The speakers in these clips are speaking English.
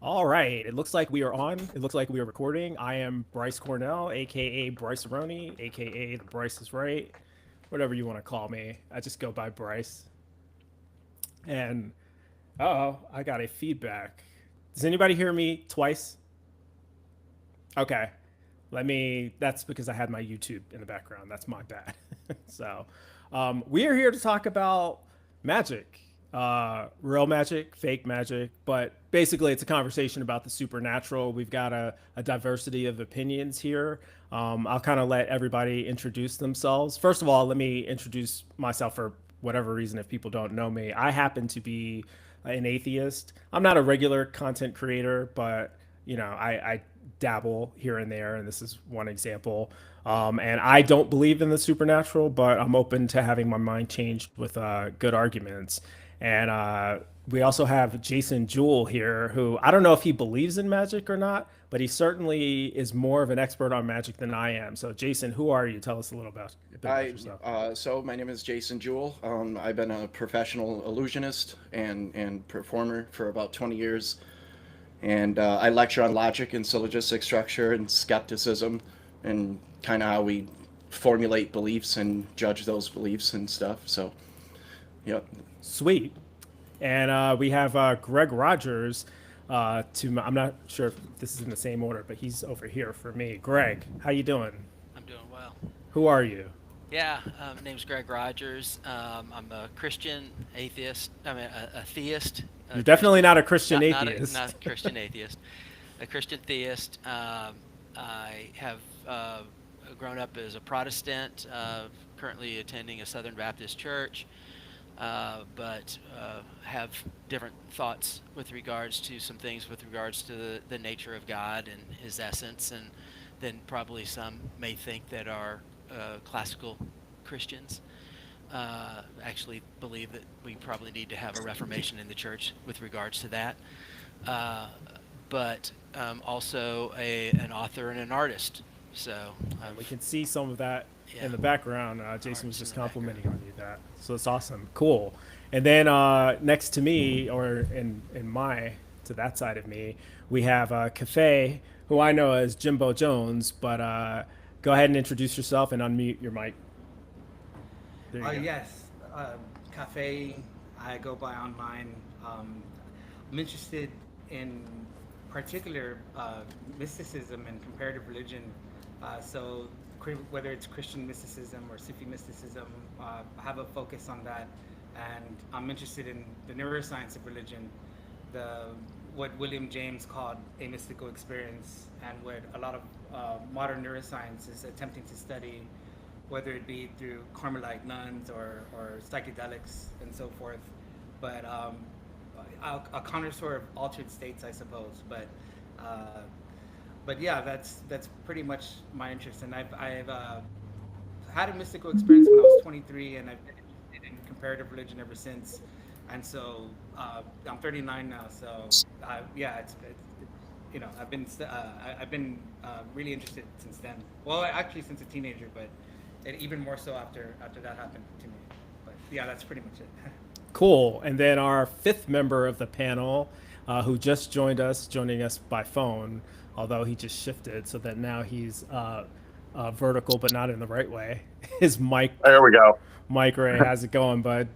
All right. It looks like we are on. It looks like we are recording. I am Bryce Cornell, aka Bryce Aroni, aka the Bryce is Right, whatever you want to call me. I just go by Bryce. And oh, I got a feedback. Does anybody hear me twice? Okay. That's because I had my YouTube in the background. That's my bad. We are here to talk about magic, real magic, fake magic, but basically it's a conversation about the supernatural. We've got a diversity of opinions here. I'll kind of let everybody introduce themselves. First of all, let me introduce myself for whatever reason if people don't know me. I happen to be an atheist. I'm not a regular content creator, but I dabble here and there, and this is one example. And I don't believe in the supernatural, but I'm open to having my mind changed with good arguments. And we also have Jason Jewell here, who I don't know if he believes in magic or not, but he certainly is more of an expert on magic than I am. So, Jason, who are you? Tell us a bit about Hi, yourself. so my name is Jason Jewell. I've been a professional illusionist and performer for about 20 years. And I lecture on logic and syllogistic structure and skepticism and kind of how we formulate beliefs and judge those beliefs and stuff. So, yep. Sweet. And we have Greg Rogers. I'm not sure if this is in the same order, but he's over here for me. Greg, how you doing? I'm doing well. Who are you? Yeah, name's Greg Rogers. I'm a Christian atheist. I mean, a theist. You're A definitely Christian, not a Christian not atheist. a Christian atheist. A Christian theist. I have grown up as a Protestant. Currently attending a Southern Baptist church, but have different thoughts with regards to some things with regards to the nature of God and His essence, and then probably some may think that are classical Christians actually believe that we probably need to have a reformation in the church with regards to that. Uh, but also an author and an artist. So We I've can see some of that yeah, in the background. Jason was arts in just the background. complimenting on you that. So it's awesome. Cool. And then next to me, or in my, to that side of me, we have Cafe, who I know as Jimbo Jones, but go ahead and introduce yourself and unmute your mic. There you go. Yes, cafe. I go by online. I'm interested in particular mysticism and comparative religion. Whether it's Christian mysticism or Sufi mysticism, I have a focus on that, and I'm interested in the neuroscience of religion, the what William James called a mystical experience, and what a lot of modern neuroscience is attempting to study, whether it be through Carmelite nuns or psychedelics and so forth. But a connoisseur of altered states, I suppose. Uh, but yeah, that's pretty much my interest. And I've had a mystical experience when I was 23, and I've been interested in comparative religion ever since. And so I'm 39 now, so yeah, I've been really interested since then. Well, actually since a teenager, but even more so after that happened to me. But yeah, that's pretty much it. Cool. And then our fifth member of the panel, who just joining us by phone, although he just shifted so that now he's vertical, but not in the right way, is Mike. There we go. Mike Ray, how's it going, bud?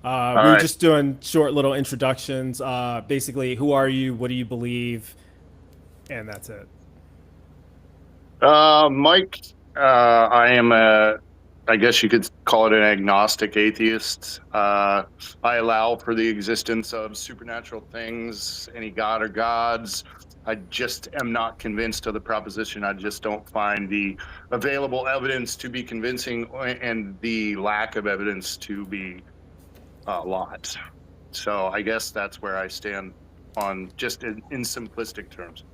All We were right. just doing short little introductions. Basically, who are you? What do you believe? And that's it. Mike, I am I guess you could call it an agnostic atheist. I allow for the existence of supernatural things, any god or gods. I just am not convinced of the proposition. I just don't find the available evidence to be convincing and the lack of evidence to be a lot. So I guess that's where I stand on just in simplistic terms.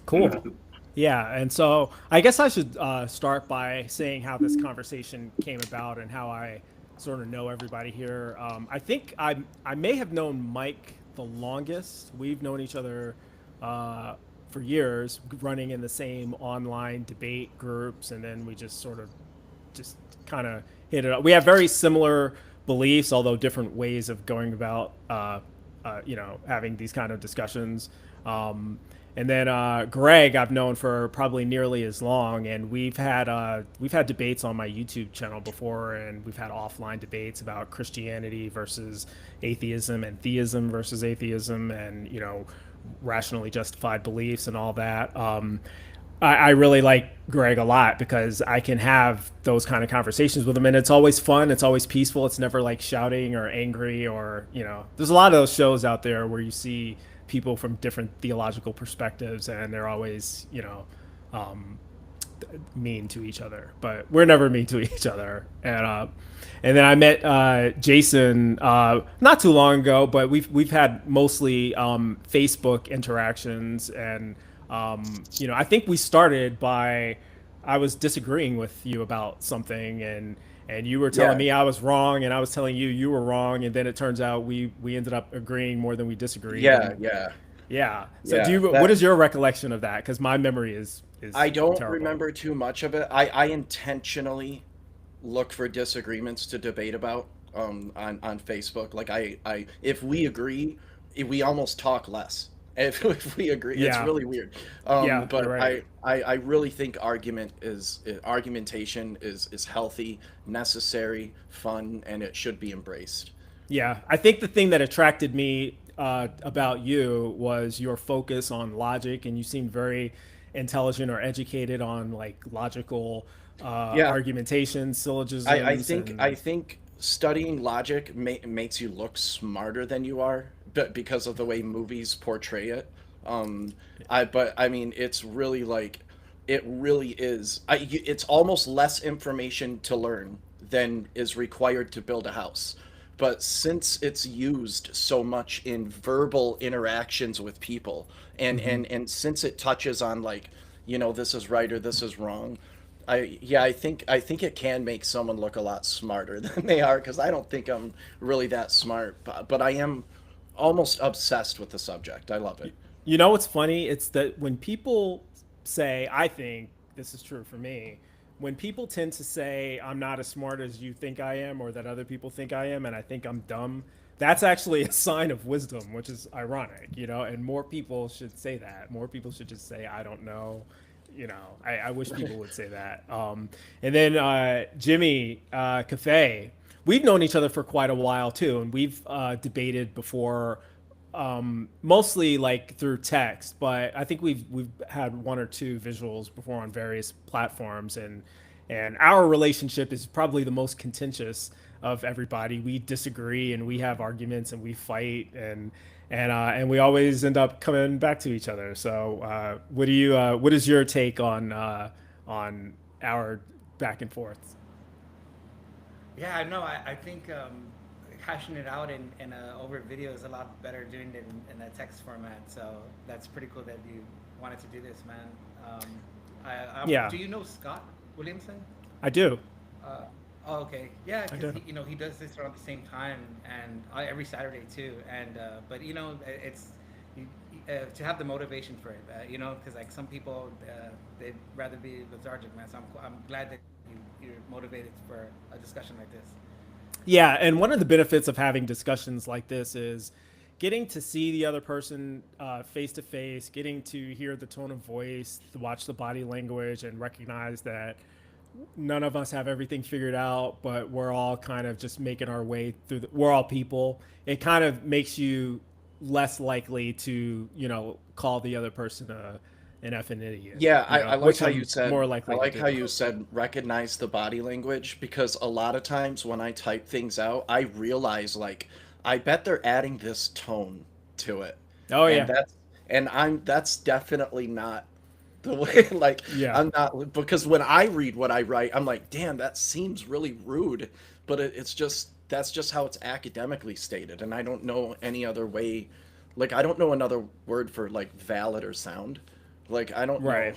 Cool. Yeah, and so I guess I should start by saying how this conversation came about and how I sort of know everybody here. I think I may have known Mike the longest. We've known each other for years, running in the same online debate groups, and then we just sort of just kind of hit it up. We have very similar beliefs, although different ways of going about you know, having these kind of discussions. And then Greg, I've known for probably nearly as long, and we've had debates on my YouTube channel before, and we've had offline debates about Christianity versus atheism and theism versus atheism, and you know, rationally justified beliefs and all that. I really like Greg a lot because I can have those kind of conversations with him, and it's always fun. It's always peaceful. It's never like shouting or angry, or you know, there's a lot of those shows out there where you see people from different theological perspectives, and they're always, you know, mean to each other. But we're never mean to each other. And then I met Jason not too long ago, but we've had mostly Facebook interactions, and you know, I think we started by I was disagreeing with you about something, and you were telling me I was wrong, and I was telling you you were wrong, and then it turns out we ended up agreeing more than we disagreed. Yeah, and, yeah. yeah. So Yeah, what is your recollection of that? Because my memory is I don't terrible. remember too much of it. I intentionally look for disagreements to debate about on Facebook. Like if we agree, we almost talk less. If we agree, it's Yeah. really weird. Yeah, But you're right. I really think argumentation is healthy, necessary, fun, and it should be embraced. Yeah, I think the thing that attracted me about you was your focus on logic, and you seemed very intelligent or educated on like logical Yeah. argumentation, syllogisms. I think studying logic makes you look smarter than you are, but because of the way movies portray it. But I mean, it's really like, it really is. It's almost less information to learn than is required to build a house. But since it's used so much in verbal interactions with people, and since it touches on like, you know, this is right or this is wrong, I think it can make someone look a lot smarter than they are, because I don't think I'm really that smart, but I am almost obsessed with the subject. I love it. You know what's funny? It's that when people say, I think this is true for me, when people tend to say, I'm not as smart as you think I am, or that other people think I am, and I think I'm dumb, that's actually a sign of wisdom, which is ironic, you know, and more people should say that. More people should just say, I don't know. You know, I wish people would say that. And then Jimmy Cafe, we've known each other for quite a while too, and we've debated before, mostly like through text. But I think we've had one or two visuals before on various platforms, and our relationship is probably the most contentious of everybody. We disagree and we have arguments and we fight, and we always end up coming back to each other. So, what is your take on our back and forth? Yeah, no, I think hashing it out in over video is a lot better doing it in a text format. So that's pretty cool that you wanted to do this, man. Yeah. Do you know Scott Williamson? I do. Uh, oh, okay. Yeah, I because do. you know he does this around the same time and every Saturday too. And but you know it's to have the motivation for it. You know, because like some people they'd rather be lethargic, man. So I'm glad that you're motivated for a discussion like this. Yeah, and one of the benefits of having discussions like this is getting to see the other person face to face, getting to hear the tone of voice, to watch the body language, and recognize that none of us have everything figured out, but we're all kind of just making our way through. We're all people. It kind of makes you less likely to, you know, call the other person an effing idiot. Yeah, you know, I like which how I'm you said. more I likely to like do. how you said recognize the body language, because a lot of times when I type things out, I realize like I bet they're adding this tone to it, Oh and yeah, that's definitely not the way. Like yeah. I'm not, because when I read what I write, I'm like, damn, that seems really rude, but it's just that's just how it's academically stated, and I don't know any other way. Like I don't know another word for like valid or sound. Like I don't know. Right.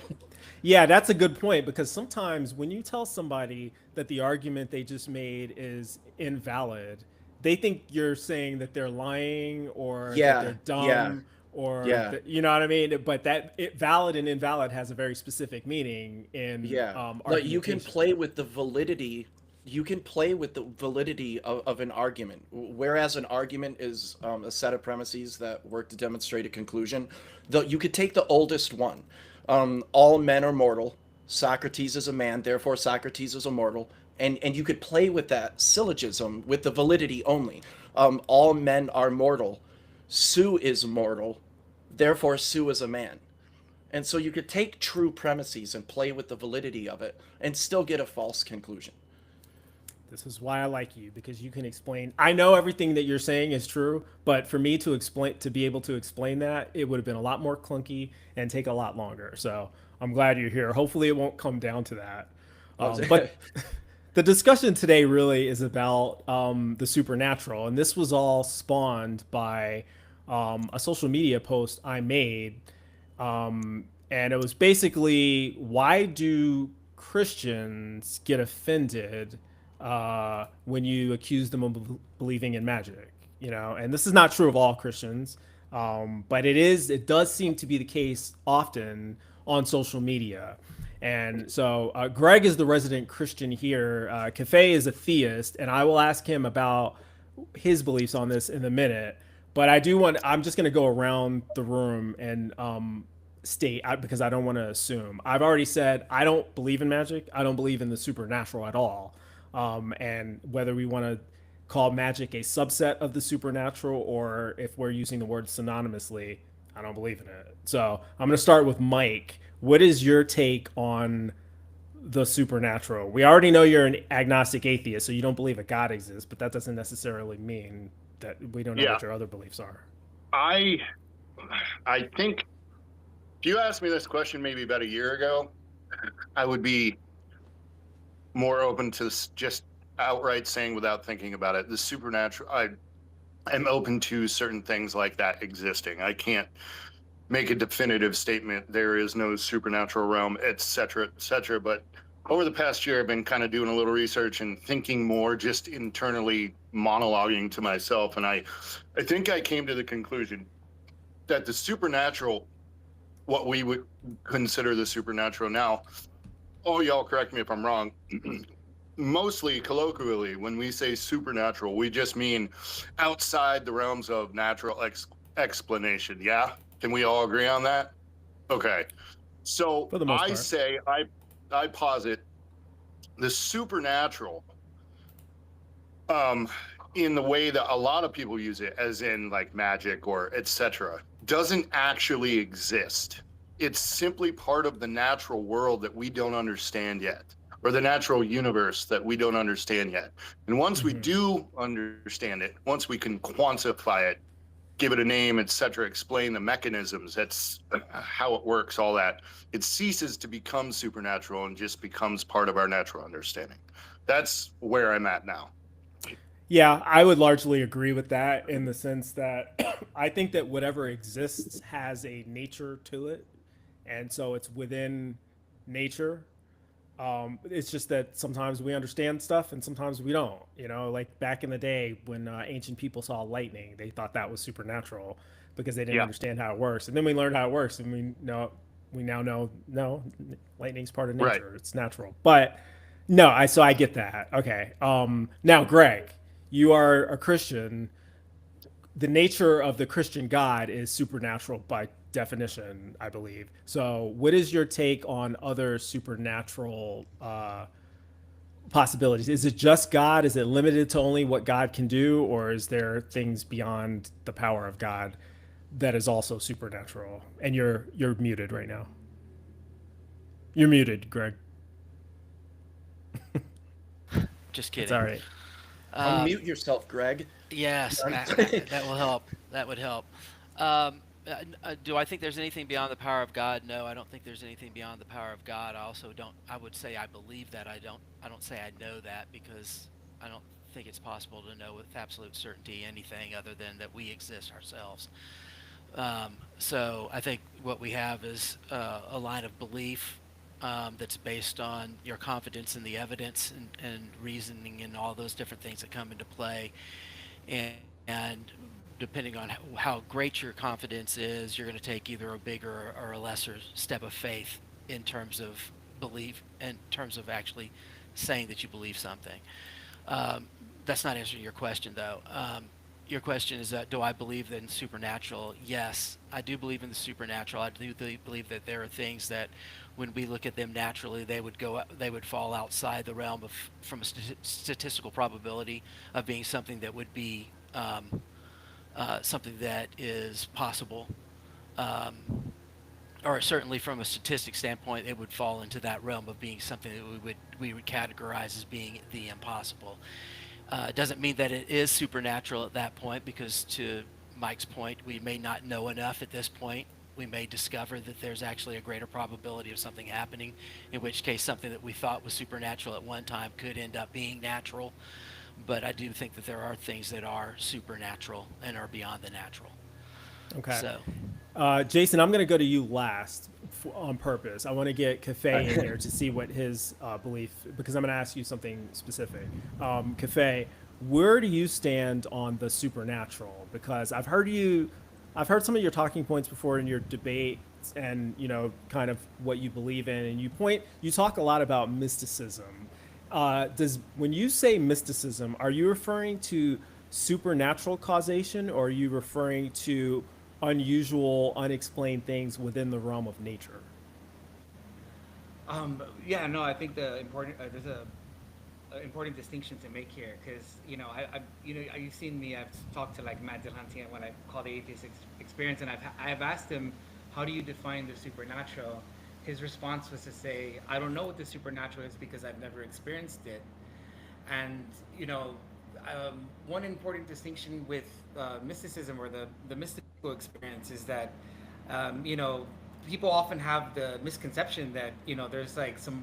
Yeah, that's a good point, because sometimes when you tell somebody that the argument they just made is invalid, they think you're saying that they're lying or that Yeah, they're yeah, dumb or yeah, that, you know what I mean? But valid and invalid has a very specific meaning in yeah. Like you can argumentation. play with the validity you can play with the validity of an argument. Whereas an argument is a set of premises that work to demonstrate a conclusion, you could take the oldest one. All men are mortal. Socrates is a man, therefore Socrates is immortal. And you could play with that syllogism with the validity only. All men are mortal. Sue is mortal, therefore Sue is a man. And so you could take true premises and play with the validity of it and still get a false conclusion. This is why I like you, because you can explain. I know everything that you're saying is true, but for me to explain, to be able to explain that, it would have been a lot more clunky and take a lot longer. So I'm glad you're here. Hopefully, it won't come down to that. But the discussion today really is about the supernatural, and this was all spawned by a social media post I made, and it was basically, why do Christians get offended when you accuse them of believing in magic? You know, and this is not true of all Christians, but it does seem to be the case often on social media. And so Greg is the resident Christian here. Cafe is a theist, and I will ask him about his beliefs on this in a minute. But I'm just going to go around the room and state, because I don't want to assume. I've already said I don't believe in magic. I don't believe in the supernatural at all. And whether we want to call magic a subset of the supernatural or if we're using the word synonymously, I don't believe in it. So I'm going to start with Mike. What is your take on the supernatural? We already know you're an agnostic atheist, so you don't believe a God exists, but that doesn't necessarily mean that we don't know what your other beliefs are. I think if you asked me this question maybe about a year ago, I would be more open to just outright saying without thinking about it, the supernatural, I am open to certain things like that existing. I can't make a definitive statement, there is no supernatural realm, et cetera, but over the past year, I've been kind of doing a little research and thinking more, just internally monologuing to myself. And I think I came to the conclusion that the supernatural, what we would consider the supernatural now, oh, y'all correct me if I'm wrong, mostly colloquially, when we say supernatural, we just mean outside the realms of natural explanation. Yeah? Can we all agree on that? Okay. So I say, I posit the supernatural in the way that a lot of people use it, as in like magic or etc., doesn't actually exist. It's simply part of the natural world that we don't understand yet, or the natural universe that we don't understand yet. And once we do understand it, once we can quantify it, give it a name, etc., explain the mechanisms, that's how it works, all that, it ceases to become supernatural and just becomes part of our natural understanding. That's where I'm at now. Yeah, I would largely agree with that, in the sense that I think that whatever exists has a nature to it. And so it's within nature. It's just that sometimes we understand stuff and sometimes we don't. You know, like back in the day when ancient people saw lightning, they thought that was supernatural because they didn't understand how it works. And then we learned how it works, and we now know no, lightning's part of nature. Right. It's natural. But no, I get that. Okay. Now, Greg, you are a Christian. The nature of the Christian God is supernatural by definition, I believe. So what is your take on other supernatural possibilities? Is it just God? Is it limited to only what God can do? Or is there things beyond the power of God that is also supernatural? And you're muted right now. You're muted, Greg. Just kidding. It's all right. Unmute yourself, Greg. Yes, that will help. That would help. Do I think there's anything beyond the power of God? No, I don't think there's anything beyond the power of God. I also don't. I would say I believe that. I don't say I know that, because I don't think it's possible to know with absolute certainty anything other than that we exist ourselves. So I think what we have is a line of belief that's based on your confidence in the evidence and reasoning and all those different things that come into play, and depending on how great your confidence is, you're going to take either a bigger or a lesser step of faith in terms of belief, in terms of actually saying that you believe something. That's not answering your question, though. Your question is that, do I believe in supernatural? Yes, I do believe in the supernatural. I do believe that there are things that, when we look at them naturally, they would fall outside the realm of, from a statistical probability of being something that would be something that is possible. Or certainly from a statistic standpoint, it would fall into that realm of being something that we would categorize as being the impossible. It doesn't mean that it is supernatural at that point, because to Mike's point, we may not know enough at this point. We may discover that there's actually a greater probability of something happening, in which case something that we thought was supernatural at one time could end up being natural. But I do think that there are things that are supernatural and are beyond the natural. Okay. So, Jason, I'm going to go to you last on purpose. I want to get Cafe in here to see what his belief, because I'm going to ask you something specific. Cafe, where do you stand on the supernatural? Because I've heard some of your talking points before in your debates, and kind of what you believe in, and you talk a lot about mysticism. When you say mysticism, are you referring to supernatural causation, or are you referring to unusual, unexplained things within the realm of nature? Yeah, no, I think there's a important distinction to make here, because you've seen me. I've talked to like Matt Dillahunty when I call the atheist experience, and I've asked him, how do you define the supernatural? His response was to say, I don't know what the supernatural is because I've never experienced it. And one important distinction with mysticism, or the mystical experience, is that people often have the misconception that there's like some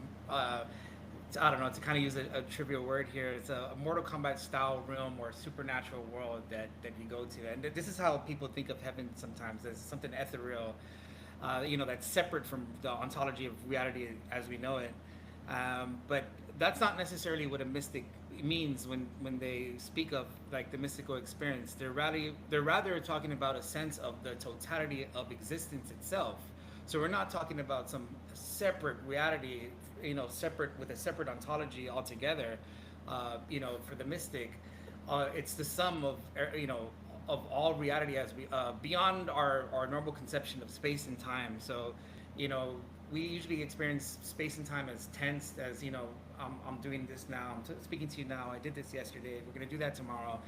I don't know, to kind of use a trivial word here, it's a Mortal Kombat style realm or supernatural world that you go to, and this is how people think of heaven sometimes, as something ethereal, that's separate from the ontology of reality as we know it. But that's not necessarily what a mystic means when they speak of like the mystical experience. They're rather talking about a sense of the totality of existence itself. So we're not talking about some separate reality, separate with a separate ontology altogether. For the mystic, it's the sum of of all reality as we beyond our normal conception of space and time. So we usually experience space and time as tense, as I'm doing this now, I'm speaking to you now, I did this yesterday, we're going to do that tomorrow.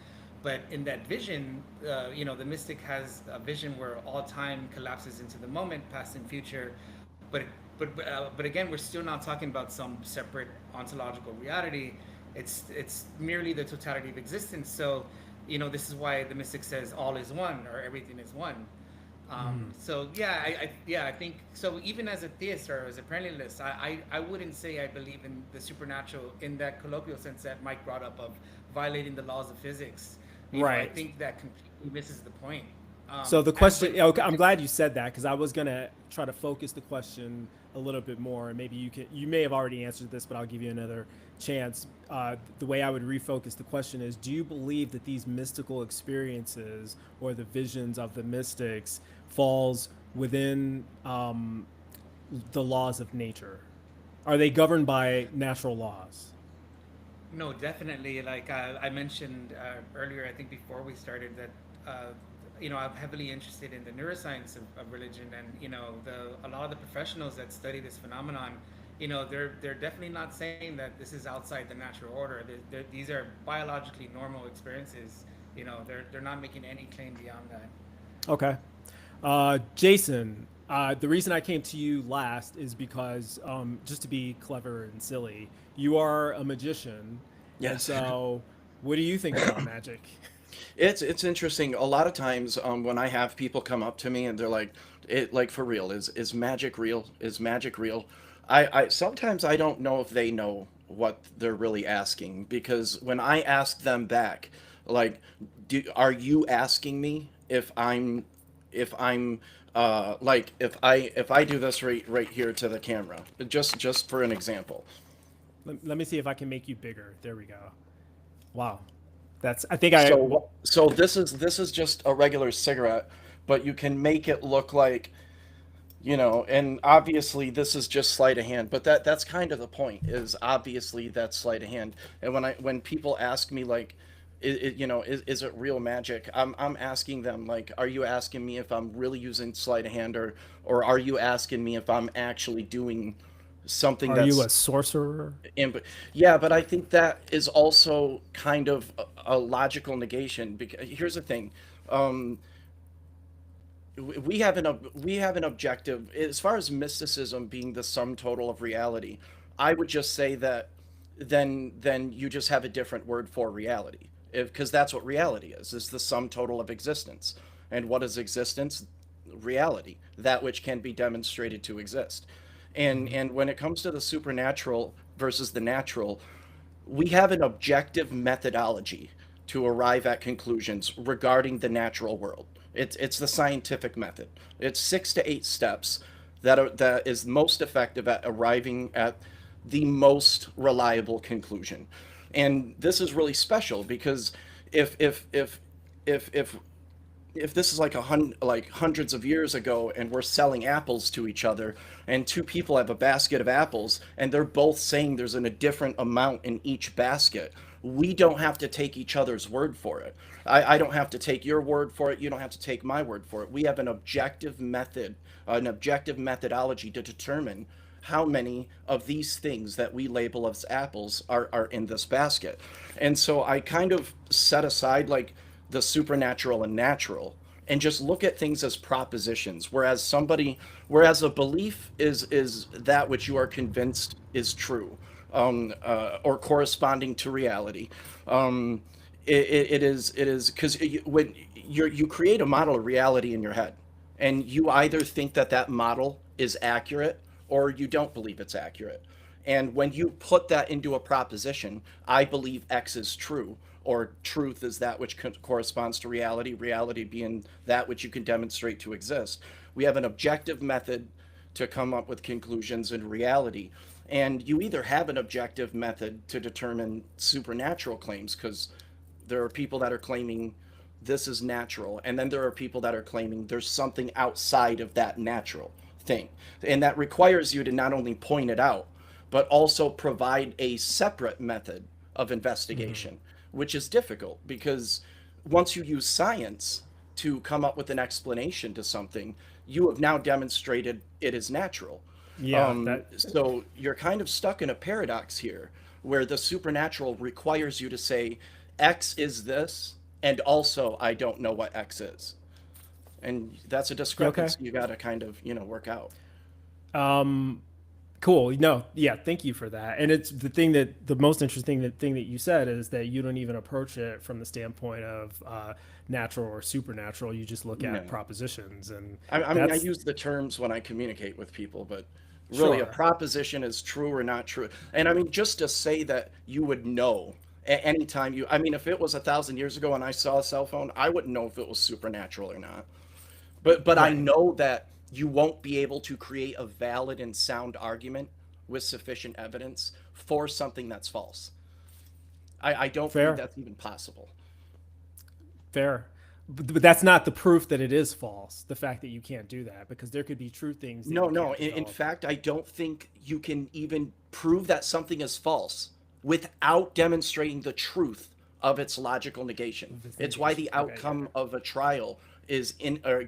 But in that vision, the mystic has a vision where all time collapses into the moment, past and future. But again, we're still not talking about some separate ontological reality. It's merely the totality of existence. So this is why the mystic says all is one, or everything is one. So I think so. Even as a theist or as a perennialist, I wouldn't say I believe in the supernatural in that colloquial sense that Mike brought up of violating the laws of physics. Right. I think that completely misses the point. So the question, okay, I'm glad you said that, because I was going to try to focus the question a little bit more, and maybe you may have already answered this, but I'll give you another chance. The way I would refocus the question is, do you believe that these mystical experiences or the visions of the mystics falls within the laws of nature? Are they governed by natural laws? No, definitely. Like I mentioned earlier, I think before we started, that I'm heavily interested in the neuroscience of religion, and a lot of the professionals that study this phenomenon, they're definitely not saying that this is outside the natural order. These are biologically normal experiences. They're not making any claim beyond that. Okay. Jason, the reason I came to you last is because, just to be clever and silly, you are a magician. Yes. And so what do you think about magic? It's interesting. A lot of times when I have people come up to me and they're like, for real, is magic real? Is magic real? I sometimes I don't know if they know what they're really asking, because when I ask them back, like, are you asking me if I do this right here to the camera, just for an example. Let me see if I can make you bigger. There we go. Wow. So this is just a regular cigarette, but you can make it look like You know, and obviously this is just sleight of hand, but that's kind of the point, is obviously that's sleight of hand. And when people ask me like, is it real magic? I'm asking them like, are you asking me if I'm really using sleight of hand, or are you asking me if I'm actually doing something Are you that's a sorcerer? but yeah, but I think that is also kind of a logical negation. Because here's the thing, um, we have an objective as far as mysticism being the sum total of reality. I would just say that then you just have a different word for reality, because that's what reality is the sum total of existence. And what is existence? Reality, that which can be demonstrated to exist. And when it comes to the supernatural versus the natural, we have an objective methodology to arrive at conclusions regarding the natural world. It's the scientific method. It's 6 to 8 steps that is most effective at arriving at the most reliable conclusion. And this is really special because if if if if if this is like like hundreds of years ago and we're selling apples to each other, and two people have a basket of apples and they're both saying there's a different amount in each basket, we don't have to take each other's word for it. I don't have to take your word for it, you don't have to take my word for it. We have an objective method, an objective methodology to determine how many of these things that we label as apples are in this basket. And so I kind of set aside like the supernatural and natural and just look at things as propositions, whereas a belief is that which you are convinced is true, or corresponding to reality. It is because when you create a model of reality in your head, and you either think that that model is accurate or you don't believe it's accurate. And when you put that into a proposition, I believe X is true, or truth is that which corresponds to reality, reality being that which you can demonstrate to exist. We have an objective method to come up with conclusions in reality. And you either have an objective method to determine supernatural claims, because there are people that are claiming this is natural, and then there are people that are claiming there's something outside of that natural thing. And that requires you to not only point it out, but also provide a separate method of investigation, which is difficult because once you use science to come up with an explanation to something, you have now demonstrated it is natural. Yeah, that So you're kind of stuck in a paradox here where the supernatural requires you to say, X is this, and also I don't know what X is. And that's a discrepancy you got to kind of, work out. cool. No, yeah, thank you for that. And it's the most interesting thing that you said is that you don't even approach it from the standpoint of natural or supernatural. You just look No. at propositions, and I mean, I that's use the terms when I communicate with people, but really a sure. proposition is true or not true. And I mean, just to say that you would know anytime I mean, if it was 1,000 years ago and I saw a cell phone, I wouldn't know if it was supernatural or not. But I Right. know that you won't be able to create a valid and sound argument with sufficient evidence for something that's false. I don't believe Fair. that's even possible. Fair. But that's not the proof that it is false. The fact that you can't do that, because there could be true things that No, you no. can't In develop. fact, I don't think you can even prove that something is false without demonstrating the truth of its logical negation. This It's why negation. the Okay, yeah. outcome of a trial is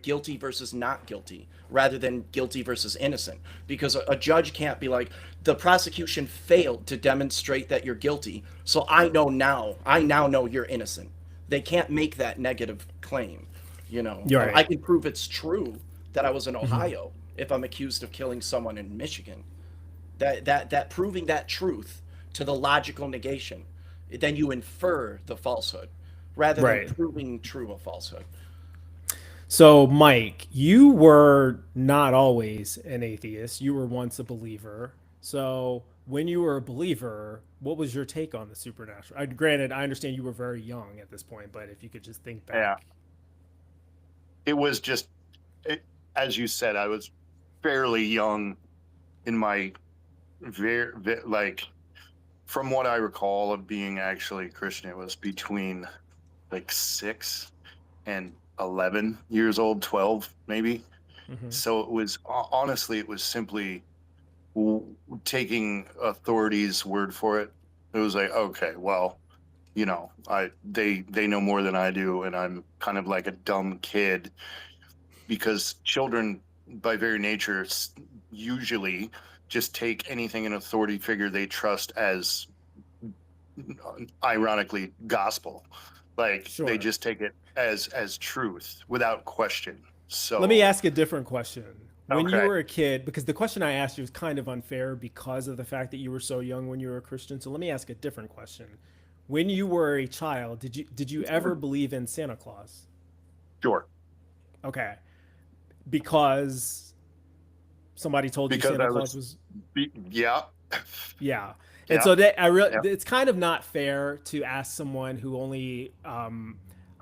guilty versus not guilty, rather than guilty versus innocent. Because a judge can't be like, the prosecution failed to demonstrate that you're guilty, so I now know you're innocent. They can't make that negative claim. You're I right. can prove it's true that I was in Ohio if I'm accused of killing someone in Michigan. That proving that truth to the logical negation, then you infer the falsehood rather than Right. proving true a falsehood. So, Mike, you were not always an atheist. You were once a believer. So, when you were a believer, what was your take on the supernatural? Granted, I understand you were very young at this point, but if you could just think Yeah, back. it was just, as you said, I was fairly young in my like, from what I recall of being actually Christian, it was between like 6 and 11 years old, 12 maybe. Mhm. So it was honestly, it was simply taking authorities' word for it. It was like, okay, well, they know more than I do, and I'm kind of like a dumb kid because children, by very nature, usually just take anything an authority figure they trust as, ironically, gospel. Like they Sure. just take it as truth without question. Let me So ask a different question. When you okay, were a kid, because the question I asked you is kind of unfair because of the fact that you were so young when you were a Christian. So let me ask a different question. When you were a child, did you ever believe in Santa Claus? sure. Okay. Because somebody told you Because Santa I Claus was, was, yeah, yeah. And yeah, so that yeah. it's kind of not fair to ask someone who only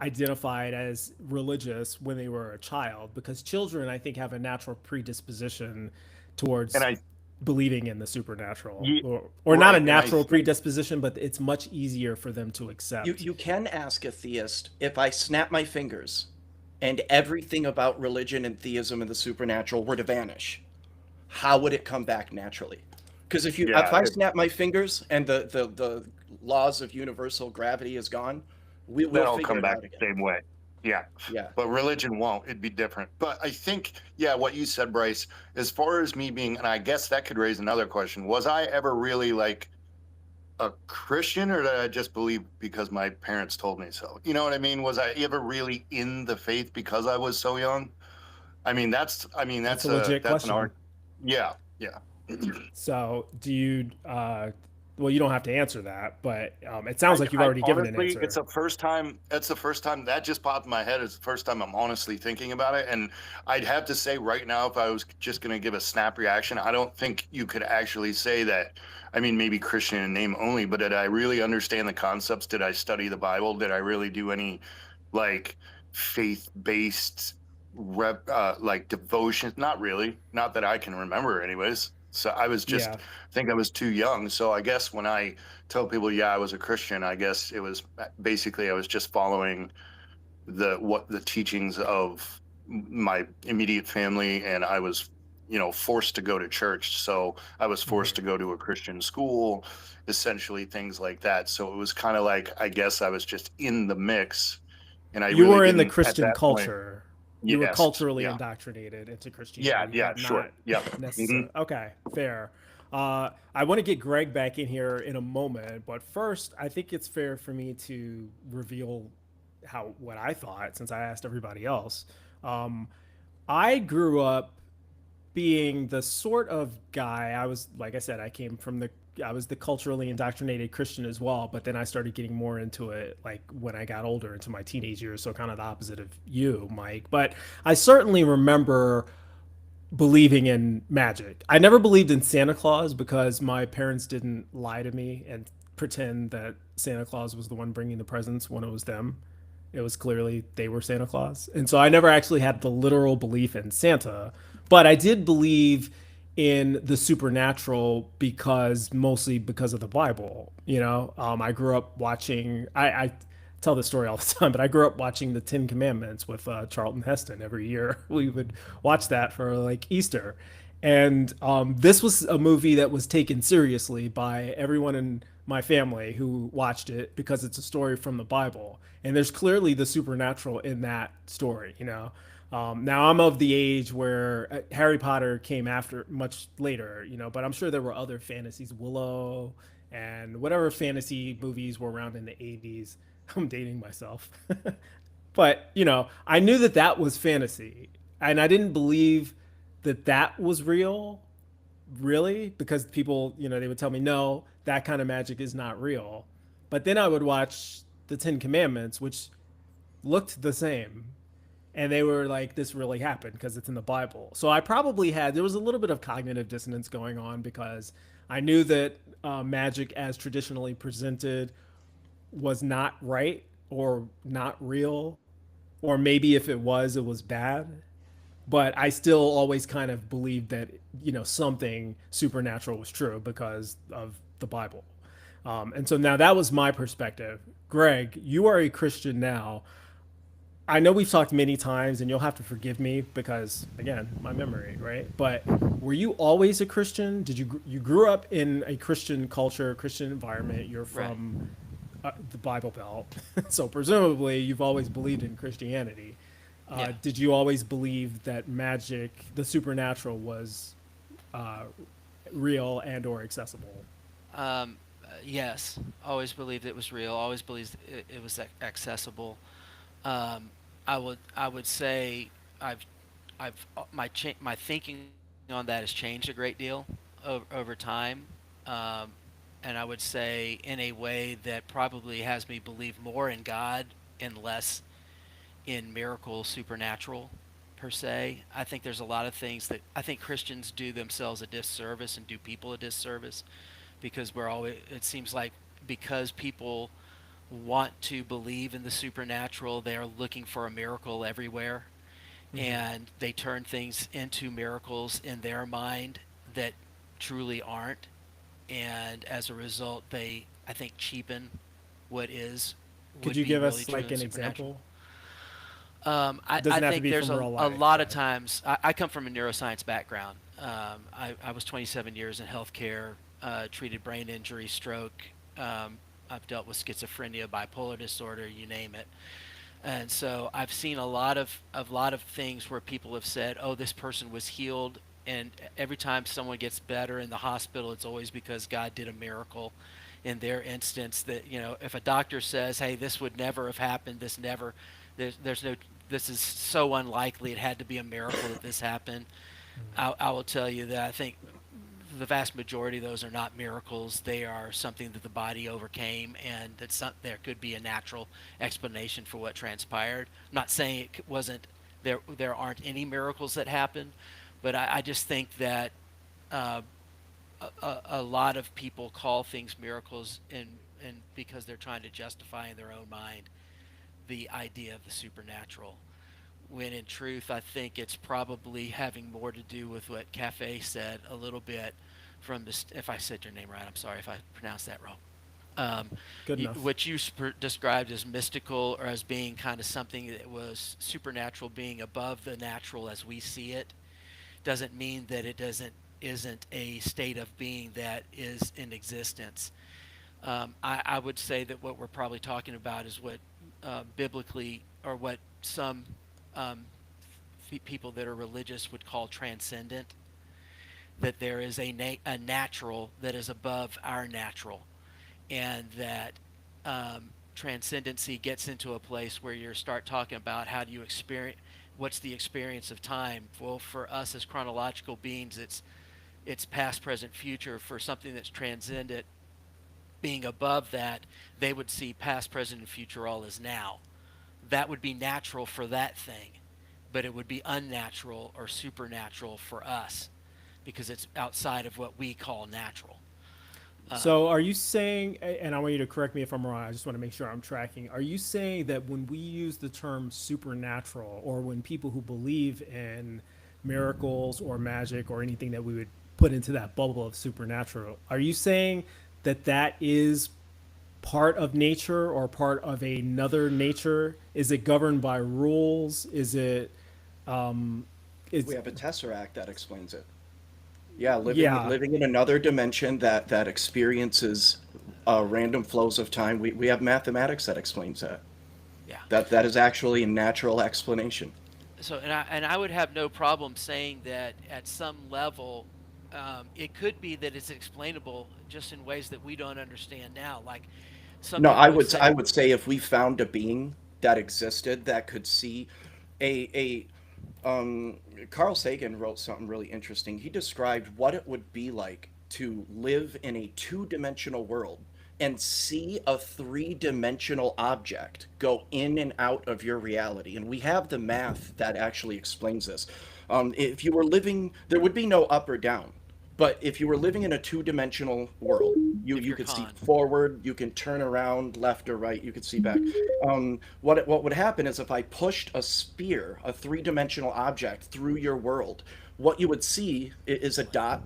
identified as religious when they were a child, because children, I think, have a natural predisposition And towards I, believing in the supernatural, ye- or not a right, and I natural think, predisposition, but it's much easier for them to You accept. you can ask a theist, if I snap my fingers and everything about religion and theism and the supernatural were to vanish, how would it come back naturally? Because if yeah, I snap my fingers and the laws of universal gravity is gone, we'll that'll figure come it back out again. the same way. Yeah. Yeah. But religion won't. It'd be different. But I think, yeah, what you said, Bryce, as far as me being, and I guess that could raise another question. Was I ever really like a Christian, or did I just believe because my parents told me so? You know what I mean? Was I ever really in the faith because I was so young? I mean, That's a legit that's an question. art. Yeah. Yeah. So, do you? Well, you don't have to answer that, but it sounds like you've I already given an honestly, it's answer. the first time. It's the first time that just popped in my head. It's the first time I'm honestly thinking about it, and I'd have to say right now, if I was just going to give a snap reaction, I don't think you could actually say that. I mean, maybe Christian in name only, but did I really understand the concepts? Did I study the Bible? Did I really do any like faith-based like devotion? Not really. Not that I can remember, anyways. So I was just Yeah. I think I was too young. So I guess when I tell people, yeah, I was a Christian, I guess it was basically I was just following the teachings of my immediate family, and I was, forced to go to church. So I was forced to Mhm. go to a Christian school, essentially things like that. So it was kind of like I guess I was just in the mix, and I You really were in the didn't at Christian that point. culture. You were Yes, culturally yeah, indoctrinated into yeah, Christianity, yeah, but sure, not yeah. Hmm. necessarily. Okay, fair. I want to get Greg back in here in a moment, but first, I think it's fair for me to reveal how what I thought since I asked everybody else. Um, I grew up being the sort of guy. I was, like I said, I was the culturally indoctrinated Christian as well, but then I started getting more into it like when I got older into my teenage years, so kind of the opposite of you, Mike. But I certainly remember believing in magic. I never believed in Santa Claus because my parents didn't lie to me and pretend that Santa Claus was the one bringing the presents when it was them. It was clearly they were Santa Claus. And so I never actually had the literal belief in Santa, but I did believe in the supernatural because mostly because of the Bible. I grew up watching, I tell this story all the time, but I grew up watching the Ten Commandments with Charlton Heston every year. We would watch that for like Easter. And this was a movie that was taken seriously by everyone in my family who watched it because it's a story from the Bible. And there's clearly the supernatural in that story. Now I'm of the age where Harry Potter came after much later, but I'm sure there were other fantasies, Willow and whatever fantasy movies were around in the 80s. I'm dating myself. But I knew that that was fantasy. And I didn't believe that that was real, really, because people they would tell me, no, that kind of magic is not real. But then I would watch the Ten Commandments, which looked the same. And they were like, this really happened because it's in the Bible. So there was a little bit of cognitive dissonance going on because I knew that magic as traditionally presented was not right or not real, or maybe if it was bad. But I still always kind of believed that something supernatural was true because of the Bible. And so now that was my perspective. Greg, you are a Christian now. I know we've talked many times, and you'll have to forgive me because, again, my memory, right? But were you always a Christian? Did you grew up in a Christian culture, Christian environment? You're Right. from the Bible Belt, so presumably you've always believed in Christianity. Yeah. Did you always believe that magic, the supernatural, was uh, real and or accessible? Yes, always believed it was real. Always believed it was accessible. Um, I would say I've my thinking on that has changed a great deal over time, um, and I would say in a way that probably has me believe more in God and less in miracle supernatural per se. I think there's a lot of things that I think Christians do themselves a disservice and do people a disservice because we're always, it seems like because people want to believe in the supernatural, they're looking for a miracle everywhere, and they turn things into miracles in their mind that truly aren't, and as a result they, I think, cheapen what is Could would you be give really us true like and an supernatural. example? I Doesn't have to think be there's from real a life, lot of but times. I come from a neuroscience background. I was 27 years in healthcare, treated brain injury, stroke. I've dealt with schizophrenia, bipolar disorder, you name it. And so I've seen a lot of things where people have said, "Oh, this person was healed." And every time someone gets better in the hospital, it's always because God did a miracle. In their instance, that if a doctor says, "Hey, this would never have happened. This never, there's no, this is so unlikely. It had to be a miracle that this happened." I will tell you that I think the vast majority of those are not miracles. They are something that the body overcame, and that there could be a natural explanation for what transpired. I'm not saying it wasn't there. There aren't any miracles that happen, but I just think that uh, a lot of people call things miracles, and because they're trying to justify in their own mind the idea of the supernatural. When in truth, I think it's probably having more to do with what Cafe said a little bit from the. If I said your name right, I'm sorry if I pronounced that wrong. Um, good enough. what you described as mystical, or as being kind of something that was supernatural, being above the natural as we see it, doesn't mean that it isn't a state of being that is in existence. I would say that what we're probably talking about is what biblically, or what some um, people that are religious would call transcendent. That there is a natural that is above our natural, and that transcendency gets into a place where you start talking about how do you experience, what's the experience of time. Well, for us as chronological beings, it's past, present, future. For something that's transcendent, being above that, they would see past, present, and future all as now. That would be natural for that thing, but it would be unnatural or supernatural for us because it's outside of what we call natural. So are you saying, and I want you to correct me if I'm wrong, I just want to make sure I'm tracking. Are you saying that when we use the term supernatural, or when people who believe in miracles or magic or anything that we would put into that bubble of supernatural, are you saying that that is part of nature or part of another nature? Is it governed by rules? Is it, We is, have a tesseract that explains it. Yeah, yeah. living in another dimension that experiences random flows of time. We have mathematics that explains that. Yeah. That is actually a natural explanation. So, and I would have no problem saying that at some level, it could be that it's explainable just in ways that we don't understand now. Like some No, people would say, I would say if we found a being that existed that could see a Carl Sagan wrote something really interesting. He described what it would be like to live in a two-dimensional world and see a three-dimensional object go in and out of your reality. And we have the math that actually explains this. If you were living, there would be no up or down. But if you were living in a two-dimensional world, if you you're could see con, forward, you can turn around left or right, you could see back. What would happen is if I pushed a sphere, a three-dimensional object, through your world, what you would see is a dot,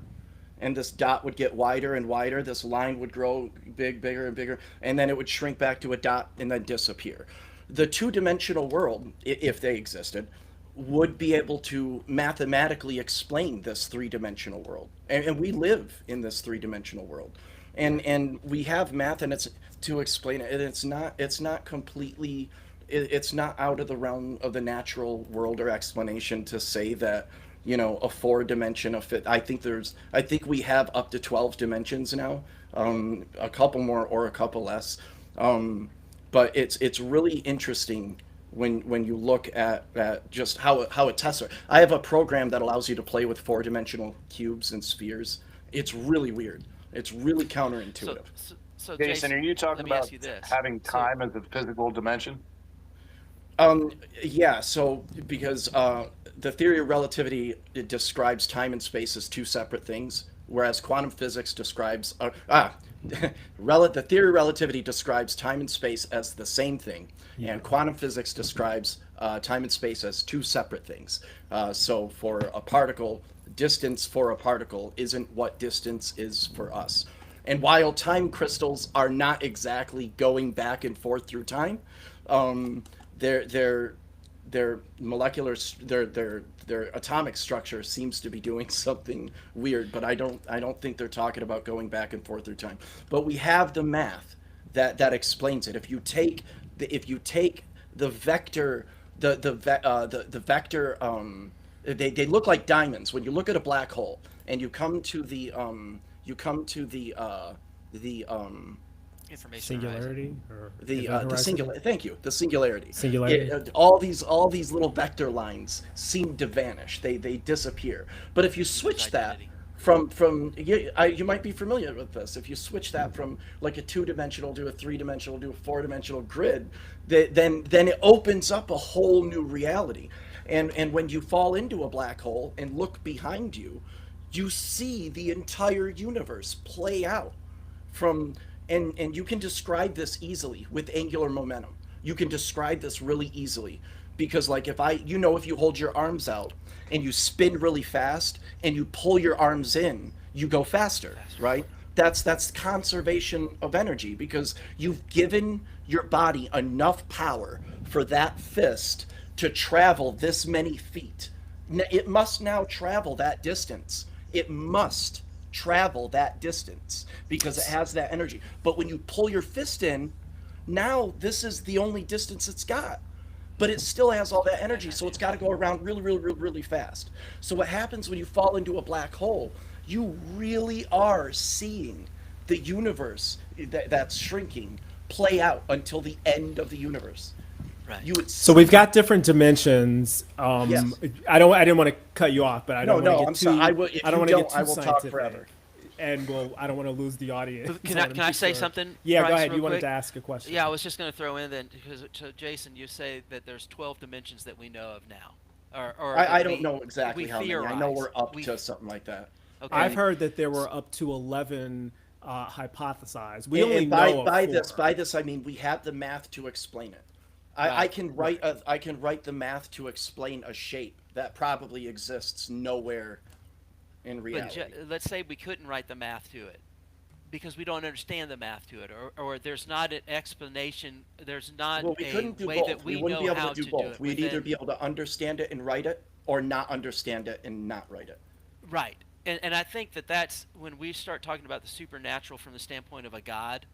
and this dot would get wider and wider. This line would grow bigger and bigger, and then it would shrink back to a dot and then disappear. the two-dimensional world, if they existed, would be able to mathematically explain this three-dimensional world, and we live in this three-dimensional world, and we have math, and it's to explain it, and it's not completely, it's not out of the realm of the natural world or explanation to say that, a four-dimension of fit. I think we have up to 12 dimensions now, a couple more or a couple less, but it's really interesting when you look at just how it tests. I have a program that allows you to play with four-dimensional cubes and spheres. It's really weird. It's really counterintuitive. So Jason, are you talking let me ask about you this. having time as a physical dimension? Yeah, so because the theory of relativity, it describes time and space as two separate things, whereas quantum physics describes the theory of relativity describes time and space as the same thing, and quantum physics describes time and space as two separate things. So for a particle, distance for a particle isn't what distance is for us. And while time crystals are not exactly going back and forth through time, their molecular, their atomic structure seems to be doing something weird. But I don't think they're talking about going back and forth through time. But we have the math that explains it. If you take the vector, the vector, they look like diamonds. When you look at a black hole and you come to the Information Singularity or the event horizon? singular. Thank you. The singularity. Singularity. All these little vector lines seem to vanish. They disappear. But if you switch that identity. from you might be familiar with this. If you switch that from like a two-dimensional to a three-dimensional to a four-dimensional grid, then it opens up a whole new reality. And when you fall into a black hole and look behind you, you see the entire universe play out from. And you can describe this easily with angular momentum. You can describe this really easily because like if you hold your arms out and you spin really fast and you pull your arms in, you go faster, right? That's conservation of energy because you've given your body enough power for that fist to travel this many feet. It must now travel that distance. It must travel that distance because it has that energy. But when you pull your fist in, now this is the only distance it's got. But it still has all that energy, so it's got to go around really, really, really, really fast. So what happens when you fall into a black hole, you really are seeing the universe that's shrinking play out until the end of the universe. Right. You would So we've got different dimensions. Yes. I didn't want to cut you off, but I don't want to No, get I'm too. sorry. I will. If I don't you want to get don't, too I will talk scientific. forever. And I don't want to lose the audience. Can I say something? Yeah, go Bryce, ahead. real You wanted quick? to ask a question. Yeah, I was just going to throw in then because so Jason, you say that there's 12 dimensions that we know of now, or I that don't we- know exactly we how many. I know theorize. we're up We- to something like that. Okay. I've heard that there were up to 11 hypothesized. We And only by, know of by 4. this I mean we have the math to explain it. I Right. can write the math to explain a shape that probably exists nowhere in But reality. let's say we couldn't write the math to it because we don't understand the math to it, or there's not an explanation. There's not Well, we a couldn't do way both. that We we wouldn't know be how able to do do both. it. We'd either within- be able to understand it and write it, or not understand it and not write it. Right. And I think that's when we start talking about the supernatural from the standpoint of a God.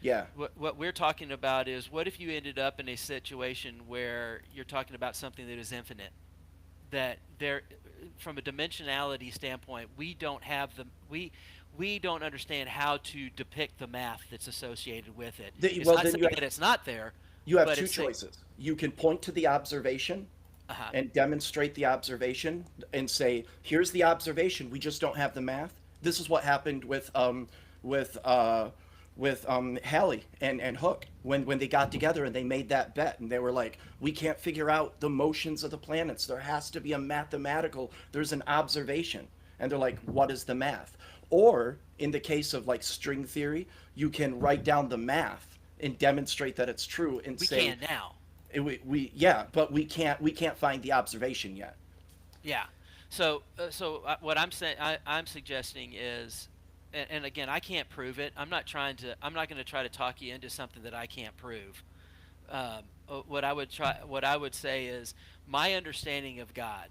Yeah. What we're talking about is what if you ended up in a situation where you're talking about something that is infinite, that there, from a dimensionality standpoint, we don't have we don't understand how to depict the math that's associated with it. It's well, not then saying you have- that it's not there. You have but two it's saying- choices. You can point to the observation Uh-huh. and demonstrate the observation and say, here's the observation, we just don't have the math. This is what happened with Halley and Hook when they got together and they made that bet and they were like, we can't figure out the motions of the planets. There has to be there's an observation. And they're like, what is the math? Or in the case of like string theory, you can write down the math and demonstrate that it's true and We say can now. but we can't find the observation yet. Yeah. So what I'm saying, I'm suggesting is, and again, I can't prove it. I'm not going to try to talk you into something that I can't prove. what I would say is my understanding of God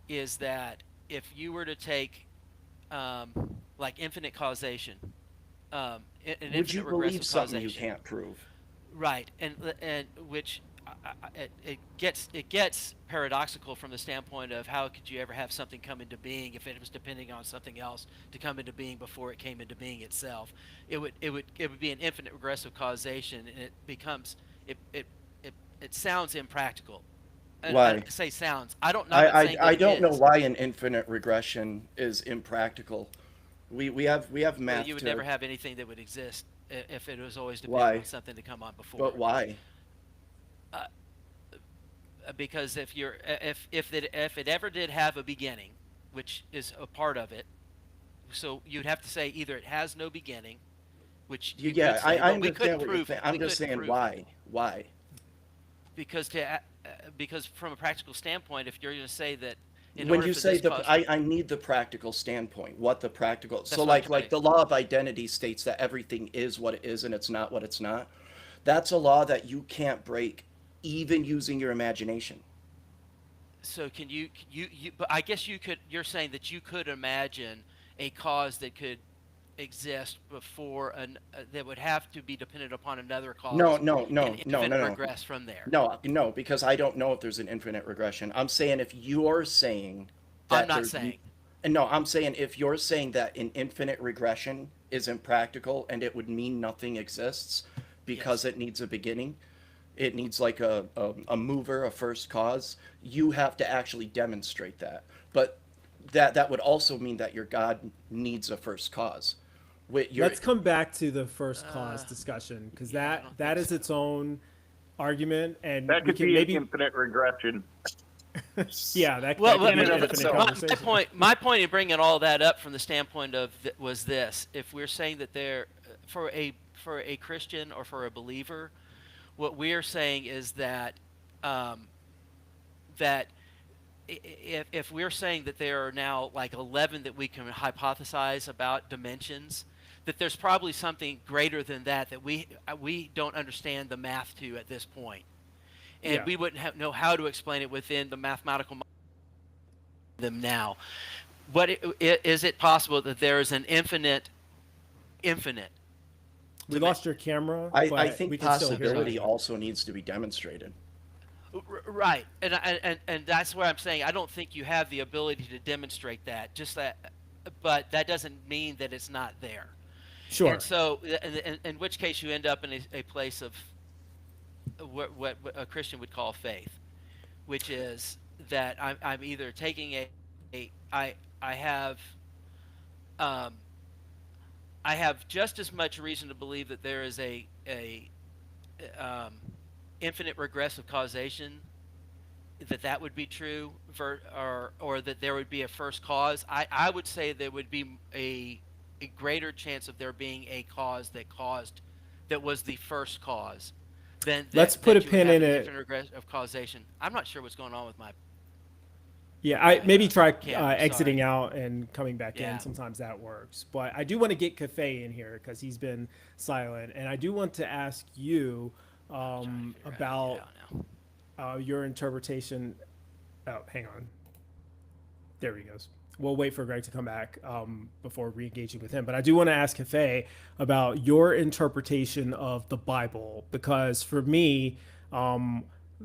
is that if you were to take like infinite causation, an Would you infinite believe regressive something you causation, can't prove? right? And which it gets paradoxical from the standpoint of how could you ever have something come into being if it was depending on something else to come into being before it came into being itself? It would be an infinite regressive causation, and it becomes it sounds impractical. And Why? I say sounds. I'm not saying that I it don't know is. why an infinite regression is impractical. We have Well, math you would to. never have anything that would exist if it was always dependent Why? on something to come on before. But why? Because if it ever did have a beginning, which is a part of it, so you'd have to say either it has no beginning, which you Yeah, could say, I but we couldn't understand what you're prove saying. it. I'm We just couldn't saying prove why. it. Why? Because from a practical standpoint, if you're going to say that in When order you for say this the, cause, I need the practical standpoint. What the practical? So what I'm like trying. the law of identity states that everything is what it is and it's not what it's not. That's a law that you can't break, even using your imagination. So can you but I guess you're saying that you could imagine a cause that could exist before that would have to be dependent upon another No, cause no, no, and no, infinite no, no. regress from there. No, because I don't know if there's an infinite regression. I'm saying if you're saying I'm that not there's, saying. and no, I'm saying if you're saying that an infinite regression is impractical and it would mean nothing exists because Yes. it needs a beginning, it needs like a mover, a first cause, you have to actually demonstrate that. But that would also mean that your God needs a first cause. With your, Let's come back to the first cause Uh, discussion because yeah, I that don't that think is so. its own argument, and That we could can be an maybe infinite regression. yeah that Well, could be in an and of infinite itself. my conversation. point in bringing all that up from the standpoint of was this: if we're saying that there for a Christian or for a believer, what we're saying is that um, that if we're saying that there are now like 11 that we can hypothesize about dimensions, that there's probably something greater than that that we don't understand the math to at this point, and Yeah. we wouldn't know how to explain it within the mathematical them now. Is it possible that there is an infinite We lost your camera, I but think we can still hear possibility you. also needs to be demonstrated. Right, and that's what I'm saying. I don't think you have the ability to demonstrate that. Just that, but that doesn't mean that it's not there. Sure. And so, in which case, you end up in a place of what a Christian would call faith, which is that I'm either taking I have um, I have just as much reason to believe that there is a um, infinite regressive causation, that would be true, or that there would be a first cause. I would say there would be a greater chance of there being a cause that was the first cause than Let's put a you would pin have in an it. infinite regress of causation. I'm not sure what's going on with my Yeah, I maybe try camera, exiting sorry. out and coming back Yeah. in. Sometimes that works. But I do want to get Cafe in here because he's been silent, and I do want to ask you about your interpretation. Oh, hang on. There he goes. We'll wait for Greg to come back before re-engaging with him. But I do want to ask Cafe about your interpretation of the Bible, because for me,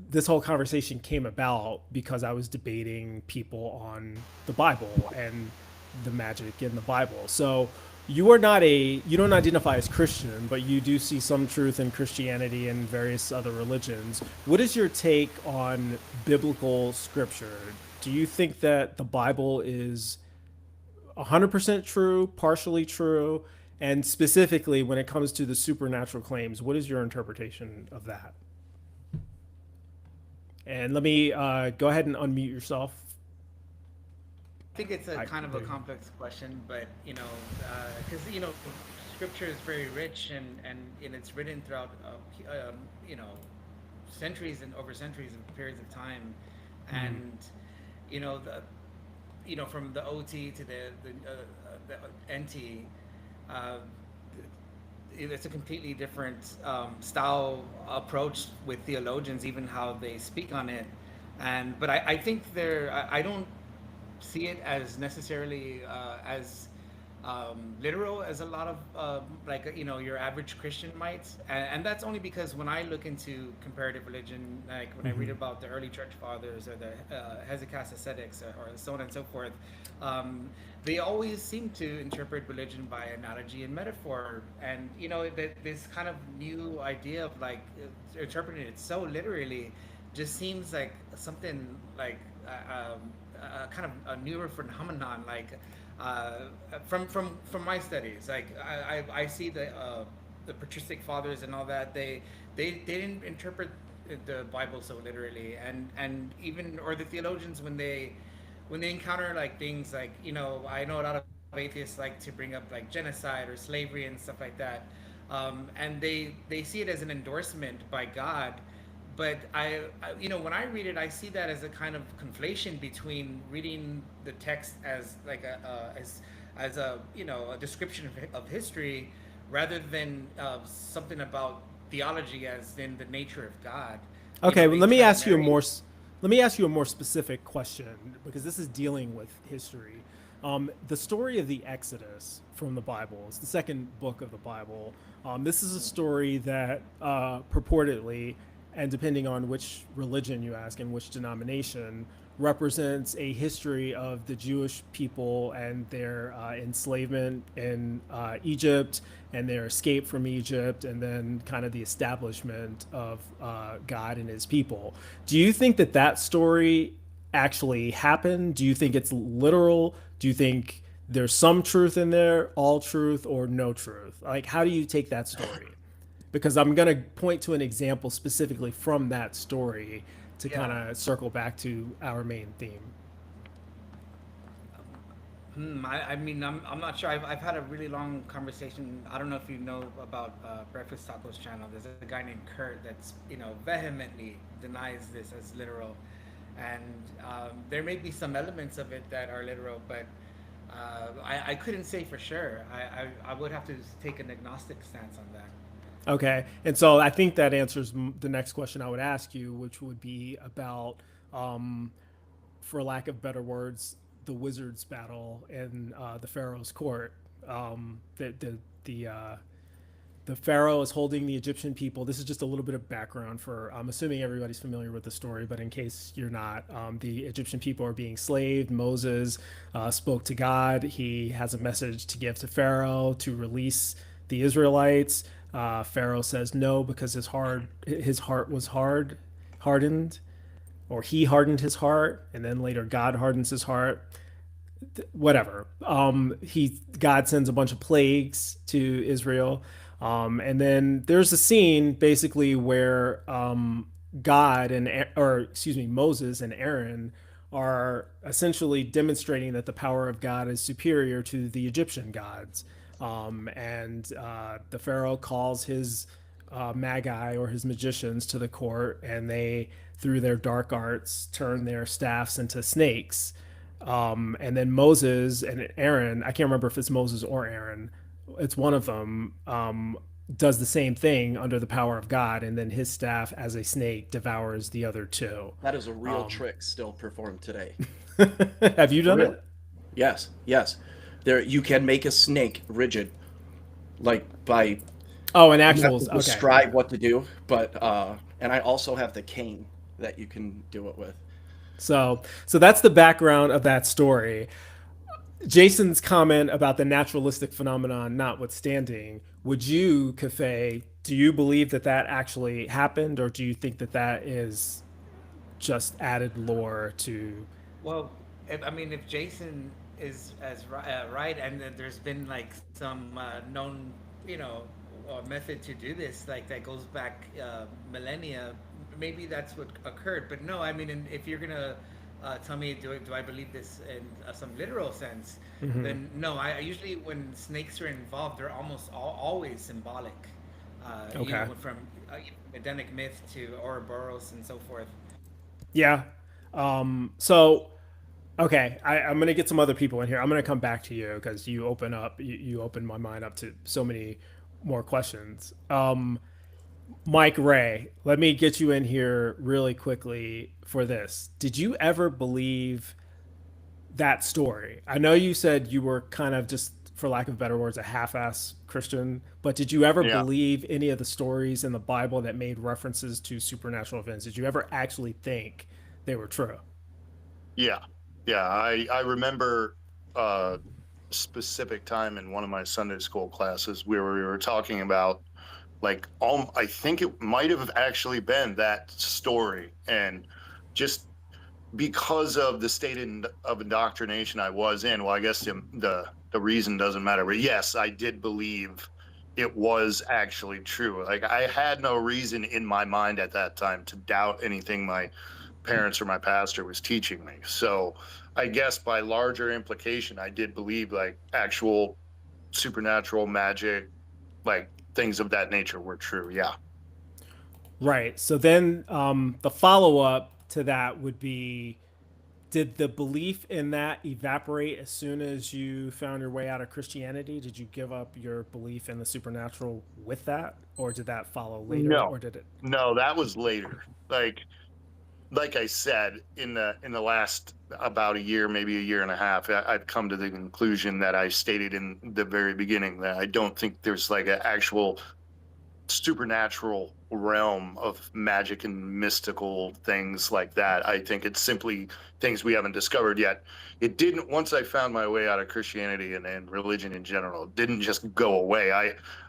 this whole conversation came about because I was debating people on the Bible and the magic in the Bible. So you don't identify as Christian, but you do see some truth in Christianity and various other religions. What is your take on biblical scripture? Do you think that the Bible is 100% true, partially true? And specifically, when it comes to the supernatural claims, what is your interpretation of that? And let me go ahead and unmute yourself. I think it's a I- kind of a there- complex question, but because scripture is very rich and it's written throughout centuries and over centuries of periods of time, and from the OT to the NT, it's a completely different style approach with theologians, even how they speak on it. And but I think I don't see it as necessarily as literal as a lot of like your average Christian might, and that's only because when I look into comparative religion, like when I read about the early church fathers or the Hezekiah ascetics or so on and so forth, they always seem to interpret religion by analogy and metaphor, and this kind of new idea of like interpreting it so literally just seems like something like kind of a newer phenomenon, like from my studies. Like I see the patristic fathers and all that. They didn't interpret the Bible so literally, and even or the theologians when they encounter like things like I know a lot of atheists like to bring up like genocide or slavery and stuff like that, and they see it as an endorsement by God. But when I read it, I see that as a kind of conflation between reading the text as like as a a description of history, rather than something about theology as in the nature of God. Okay, well, They let me try to ask you a marry. more let me ask you a more specific question, because this is dealing with history. The story of the Exodus from the Bible is the second book of the Bible. This is a story that purportedly, and depending on which religion you ask and which denomination, represents a history of the Jewish people and their enslavement in Egypt and their escape from Egypt, and then kind of the establishment of God and his people. Do you think that that story actually happened? Do you think it's literal? Do you think there's some truth in there, all truth, or no truth? Like, how do you take that story? Because I'm going to point to an example specifically from that story to Yeah. kind of circle back to our main theme. I mean, I'm not sure. I've had a really long conversation. I don't know if you know about Breakfast Tacos channel. There's a guy named Kurt that's vehemently denies this as literal, and there may be some elements of it that are literal, but I couldn't say for sure. I would have to take an agnostic stance on that. Okay. And so I think that answers the next question I would ask you, which would be about, for lack of better words, the wizard's battle in the Pharaoh's court. The Pharaoh is holding the Egyptian people. This is just a little bit of background for, I'm assuming everybody's familiar with the story, but in case you're not, the Egyptian people are being slaved. Moses spoke to God. He has a message to give to Pharaoh to release the Israelites. Pharaoh says no because his heart was hardened, or he hardened his heart, and then later God hardens his heart. Whatever. God sends a bunch of plagues to Israel, and then there's a scene basically where Moses and Aaron are essentially demonstrating that the power of God is superior to the Egyptian gods. And the Pharaoh calls his magi, or his magicians, to the court, and they, through their dark arts, turn their staffs into snakes. And then Moses and Aaron, I can't remember if it's Moses or Aaron, it's one of them, does the same thing under the power of God, and then his staff as a snake devours the other two. That is a real trick still performed today. Have you done real. it? Yes, yes. There, you can make a snake rigid, like by Oh, an you have actual. to Okay. describe what to do. But and I also have the cane that you can do it with. So that's the background of that story. Jason's comment about the naturalistic phenomenon notwithstanding, would you, Cafe, do you believe that that actually happened, or do you think that that is just added lore to? Well, if Jason is right, and then there's been like some known, method to do this, like that goes back millennia, maybe that's what occurred. But no, if you're gonna tell me, do I believe this in some literal sense? Then no. I usually, when snakes are involved, they're almost always symbolic. Okay. From Edenic myth to Ouroboros and so forth. Yeah. So, okay, I'm gonna get some other people in here. I'm gonna come back to you because you open my mind up to so many more questions. Mike Ray, let me get you in here really quickly for this. Did you ever believe that story? I know you said you were kind of just, for lack of better words, a half-ass Christian, but did you ever Yeah. believe any of the stories in the Bible that made references to supernatural events? Did you ever actually think they were true? Yeah. Yeah. I remember a specific time in one of my Sunday school classes where we were talking about like I think it might have actually been that story, and just because of the state of indoctrination I was in, well, I guess the reason doesn't matter, but yes, I did believe it was actually true. Like I had no reason in my mind at that time to doubt anything my parents or my pastor was teaching me. So I guess by larger implication, I did believe like actual supernatural magic, like things of that nature were true. Yeah. Right. So then the follow-up to that would be, did the belief in that evaporate as soon as you found your way out of Christianity? Did you give up your belief in the supernatural with that, or did that follow later, No, or did it? no, that was later. Like I said, in the last about a year, maybe a year and a half, I've come to the conclusion that I stated in the very beginning, that I don't think there's like an actual supernatural realm of magic and mystical things like that. I think it's simply things we haven't discovered yet. It didn't, once I found my way out of Christianity and religion in general, it didn't just go away.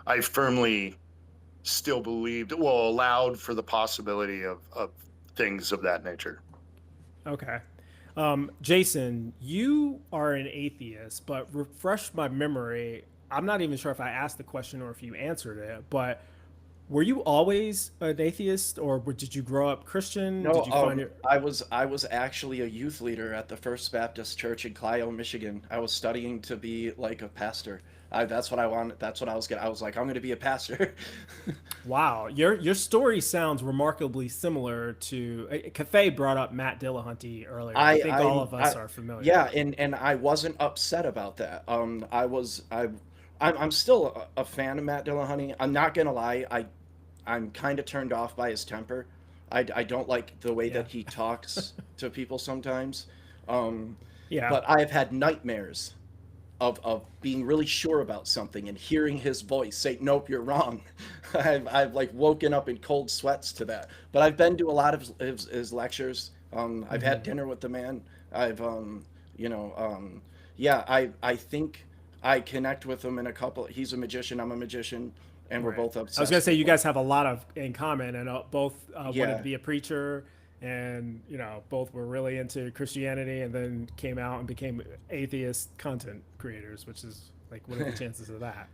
I firmly still believed, well, allowed for the possibility of things of that nature. Okay. Jason, you are an atheist, but refresh my memory. I'm not even sure if I asked the question or if you answered it, but were you always an atheist, or did you grow up Christian? No, Did you find your? I was actually a youth leader at the First Baptist Church in Clio, Michigan. I was studying to be like a pastor. That's what I wanted. That's what I was gonna. I was like, I'm gonna be a pastor. Wow, your story sounds remarkably similar to. Cafe brought up Matt Dillahunty earlier. I think all of us are familiar. Yeah, and I wasn't upset about that. I'm still a fan of Matt Dillahunty. I'm not gonna lie. I'm kind of turned off by his temper. I don't like the way Yeah. that he talks to people sometimes. Um, Yeah. but I've had nightmares of being really sure about something and hearing his voice say, "Nope, you're wrong." I've like woken up in cold sweats to that. But I've been to a lot of his lectures. I've had Mhm. dinner with the man. I've you know, yeah, I think I connect with him in a couple. He's a magician. I'm a magician, and we're Right. both I was gonna obsessed say with you like, guys have a lot of in common, and both wanted to yeah. be a preacher, and both were really into Christianity, and then came out and became atheist content creators, which is like, what are the chances of that?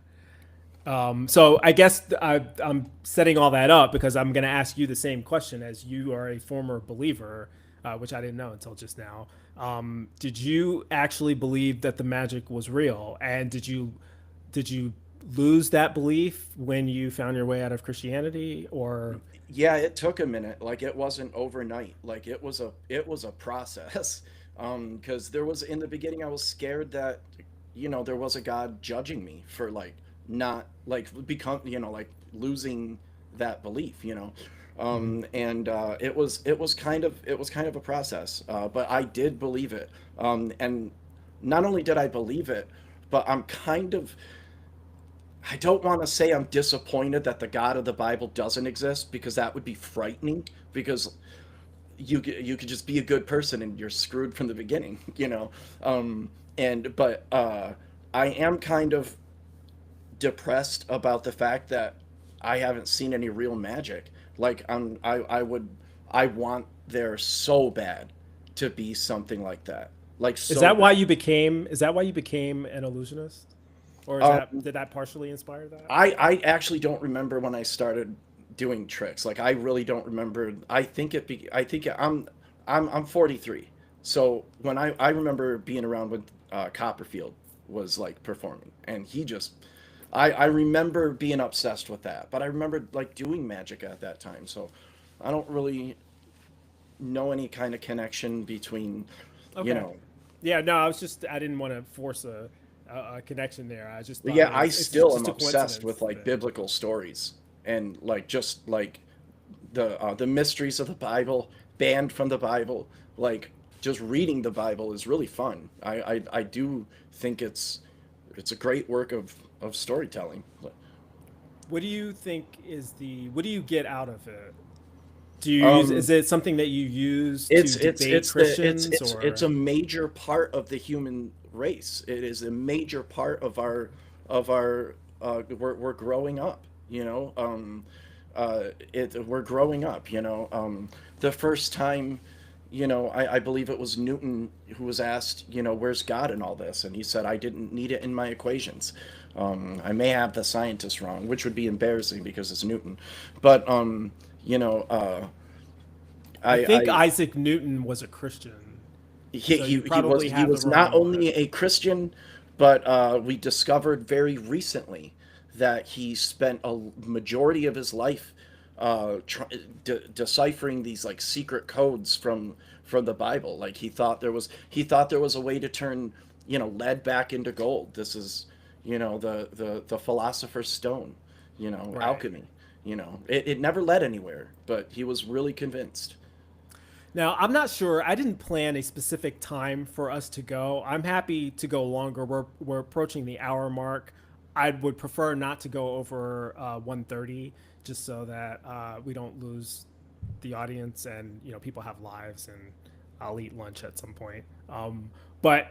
So I guess I'm setting all that up because I'm going to ask you the same question, as you are a former believer, which I didn't know until just now. Did you actually believe that the magic was real, and did you lose that belief when you found your way out of Christianity, or? Yeah, it took a minute. Like it wasn't overnight. Like it was a process. Because there was in the beginning I was scared that, there was a God judging me for like not like become, like losing that belief. Mhm. And it was kind of a process. But I did believe it. And not only did I believe it, but I don't want to say I'm disappointed that the God of the Bible doesn't exist, because that would be frightening, because you could just be a good person and you're screwed from the beginning, and but I am kind of depressed about the fact that I haven't seen any real magic. Like I want there so bad to be something like that. Like Is so that why bad. you became? Is that why you became an illusionist, or Um, did that partially inspire that? I actually don't remember when I started doing tricks. Like I really don't remember. I'm 43. So when I remember being around when Copperfield was like performing, and I remember being obsessed with that. But I remember like doing magic at that time. So I don't really know any kind of connection between, you Okay. know. Yeah, no, I didn't want to force a connection there. I just thought Yeah, it I was, it's still just am a obsessed coincidence with like that- biblical stories and like just like the mysteries of the Bible, banned from the Bible. Like just reading the Bible is really fun. I do think it's a great work of storytelling. What do you think what do you get out of it? Do you use, Um, is it something that you use to debate it's the Christians it's or? a major part of the human race. It is a major part of our we're growing up, you know. We're growing up, you know. The first time, you know, I believe it was Newton who was asked, you know, where's God in all this, and he said, I didn't need it in my equations. I may have the scientists wrong, which would be embarrassing because it's Newton, but you know, I think I Isaac Newton was a Christian, so you probably he have the was not wrong one. only a Christian, but we discovered very recently that he spent a majority of his life deciphering these like secret codes from the Bible. Like he thought there was a way to turn, you know, lead back into gold. This is, you know, the philosopher's stone, you know, Right. alchemy. You know, it never led anywhere, but he was really convinced. Now, I'm not sure. I didn't plan a specific time for us to go. I'm happy to go longer. We're approaching the hour mark. I would prefer not to go over 1:30, just so that we don't lose the audience, and you know people have lives, and I'll eat lunch at some point. But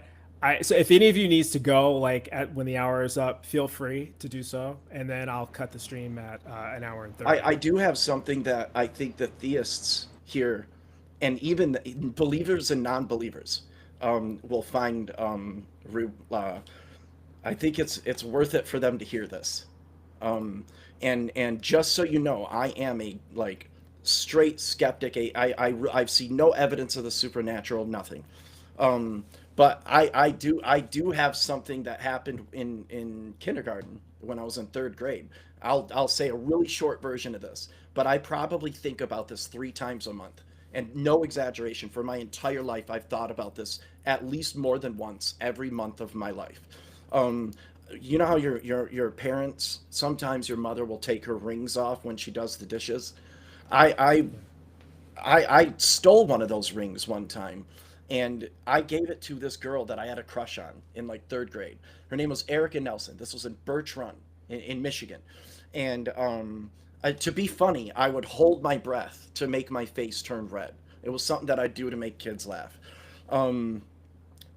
so if any of you needs to go like when the hour is up, feel free to do so, and then I'll cut the stream at an hour and 30. I do have something that I think the theists here, and even the believers and non-believers, will find. I think it's worth it for them to hear this. And just so you know, I am a like straight skeptic. I've seen no evidence of the supernatural, nothing. Um, but I do have something that happened in kindergarten when I was in third grade. I'll say a really short version of this, but I probably think about this 3 times a month, and no exaggeration. For my entire life, I've thought about this at least more than once every month of my life. Um, you know how your parents, sometimes your mother will take her rings off when she does the dishes. I I I stole one of those rings one time, and I gave it to this girl that I had a crush on in like third grade. Her name was Erica Nelson. This was in Birch Run in Michigan, and to be funny, I would hold my breath to make my face turn red. It was something that I'd do to make kids laugh. Um,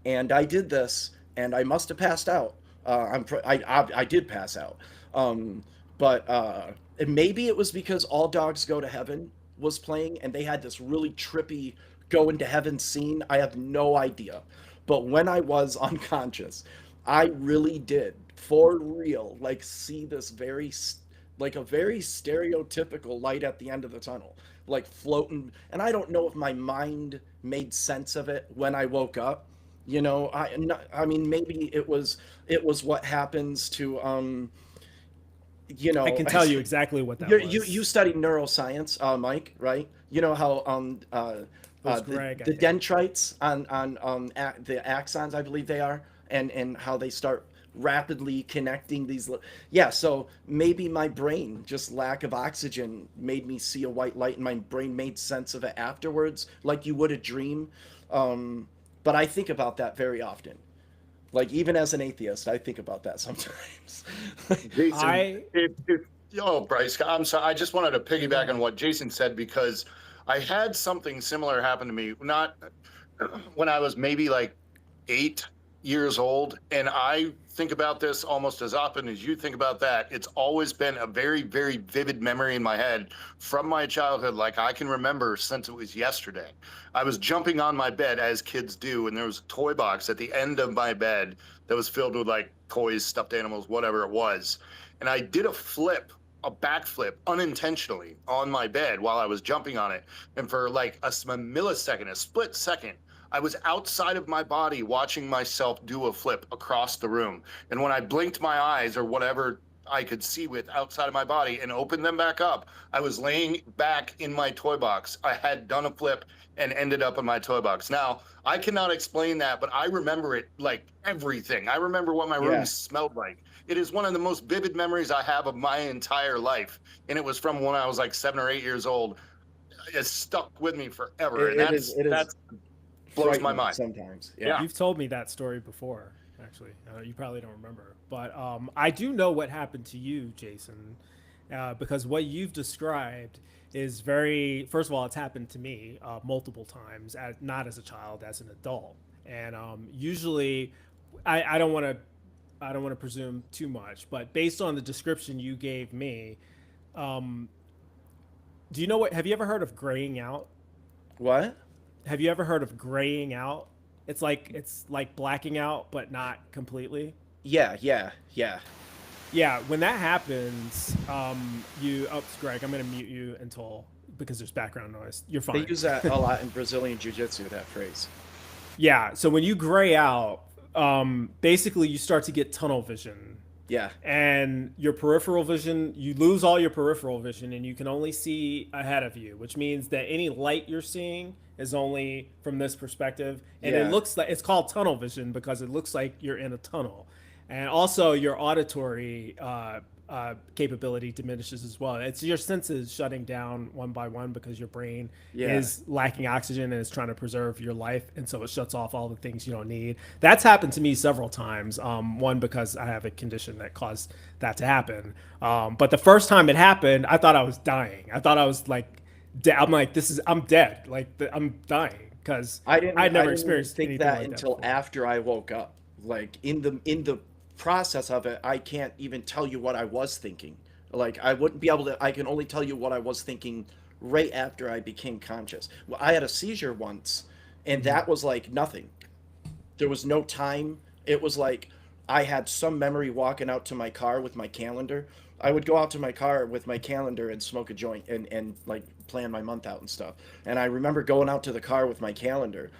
and I did this, and I must have passed out. I did pass out, um, but and maybe it was because All Dogs Go to Heaven was playing, and they had this really trippy going to heaven scene. I have no idea, but when I was unconscious, I really did, for real, like see this like a very stereotypical light at the end of the tunnel, like floating. And I don't know if my mind made sense of it when I woke up, you know. I mean, maybe it was what happens to you I know. can tell you exactly what that You was. studied neuroscience, Mike, right? You know how It was Greg, I the think. dendrites on the axons, I believe they are, and how they start rapidly connecting these. Yeah, so maybe my brain, just lack of oxygen, made me see a white light, and my brain made sense of it afterwards, like you would a dream. But I think about that very often. Like even as an atheist, I think about that sometimes. Jason, I oh, Bryce, I'm sorry. I just wanted to piggyback on what Jason said because I had something similar happen to me. Not when I was maybe like 8 years old, and I think about this almost as often as you think about that. It's always been a very, very vivid memory in my head from my childhood, like I can remember since it was yesterday. I was jumping on my bed as kids do, and there was a toy box at the end of my bed that was filled with like toys, stuffed animals, whatever it was. And I did a backflip unintentionally on my bed while I was jumping on it. And for like a millisecond, a split second, I was outside of my body watching myself do a flip across the room. And when I blinked my eyes or whatever I could see with outside of my body and opened them back up, I was laying back in my toy box. I had done a flip and ended up in my toy box. Now, I cannot explain that, but I remember it like everything. I remember what my room Yeah. smelled like. It is one of the most vivid memories I have of my entire life. And it was from when I was like 7 or 8 years old. It's stuck with me forever. And It is that's blows my frightening mind. sometimes. Yeah. You've told me that story before, actually. You probably don't remember, but I do know what happened to you, Jason, because what you've described is very. First of all, it's happened to me multiple times, not as a child, as an adult, and usually, I don't want to. I don't want to presume too much, but based on the description you gave me, um, do you know what? Have you ever heard of graying out? What? Have you ever heard of graying out? It's like blacking out, but not completely. Yeah. Yeah, when that happens, oops, Greg, I'm gonna mute you until because there's background noise. You're They fine. use that a lot in Brazilian jiu-jitsu, that phrase. Yeah, so when you gray out, basically you start to get tunnel vision, Yeah. and your peripheral vision, you lose all your peripheral vision, and you can only see ahead of you, which means that any light you're seeing is only from this perspective, and Yeah. it looks like it's called tunnel vision because it looks like you're in a tunnel, and also your auditory capability diminishes as well. It's your senses shutting down one by one because your brain Yeah. is lacking oxygen and is trying to preserve your life, and so it shuts off all the things you don't need. That's happened to me several times. One because I have a condition that caused that to happen. But the first time it happened, I thought I was dying. I thought I was like, I'm like, I'm dead. Like I'm dying because I'd never I didn't experienced think anything that like until before. after I woke up. Like in the process of it, I can't even tell you what I was thinking. Like I wouldn't be able to. I can only tell you what I was thinking right after I became conscious. Well, I had a seizure once, and that was like nothing. There was no time. It was like I had some memory walking out to my car with my calendar. I would go out to my car with my calendar and smoke a joint and like plan my month out and stuff. And I remember going out to the car with my calendar,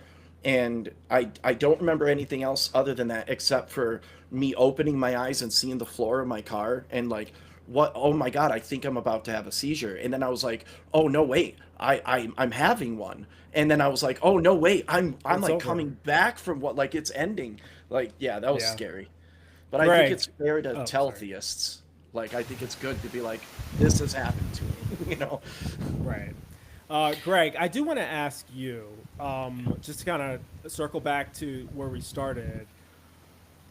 and I don't remember anything else other than that except for me opening my eyes and seeing the floor of my car and like what, oh my god, I think I'm about to have a seizure. And then I was like, oh no wait, I'm having one. And then I was like, oh no wait, I'm It's like over. coming back from what, like it's ending. Like yeah, that was Yeah. scary. But I Greg. think it's fair to Oh, tell sorry. theists. Like I think it's good to be like, this has happened to me, you know. Right. Greg, I do want to ask you, just to kind of circle back to where we started.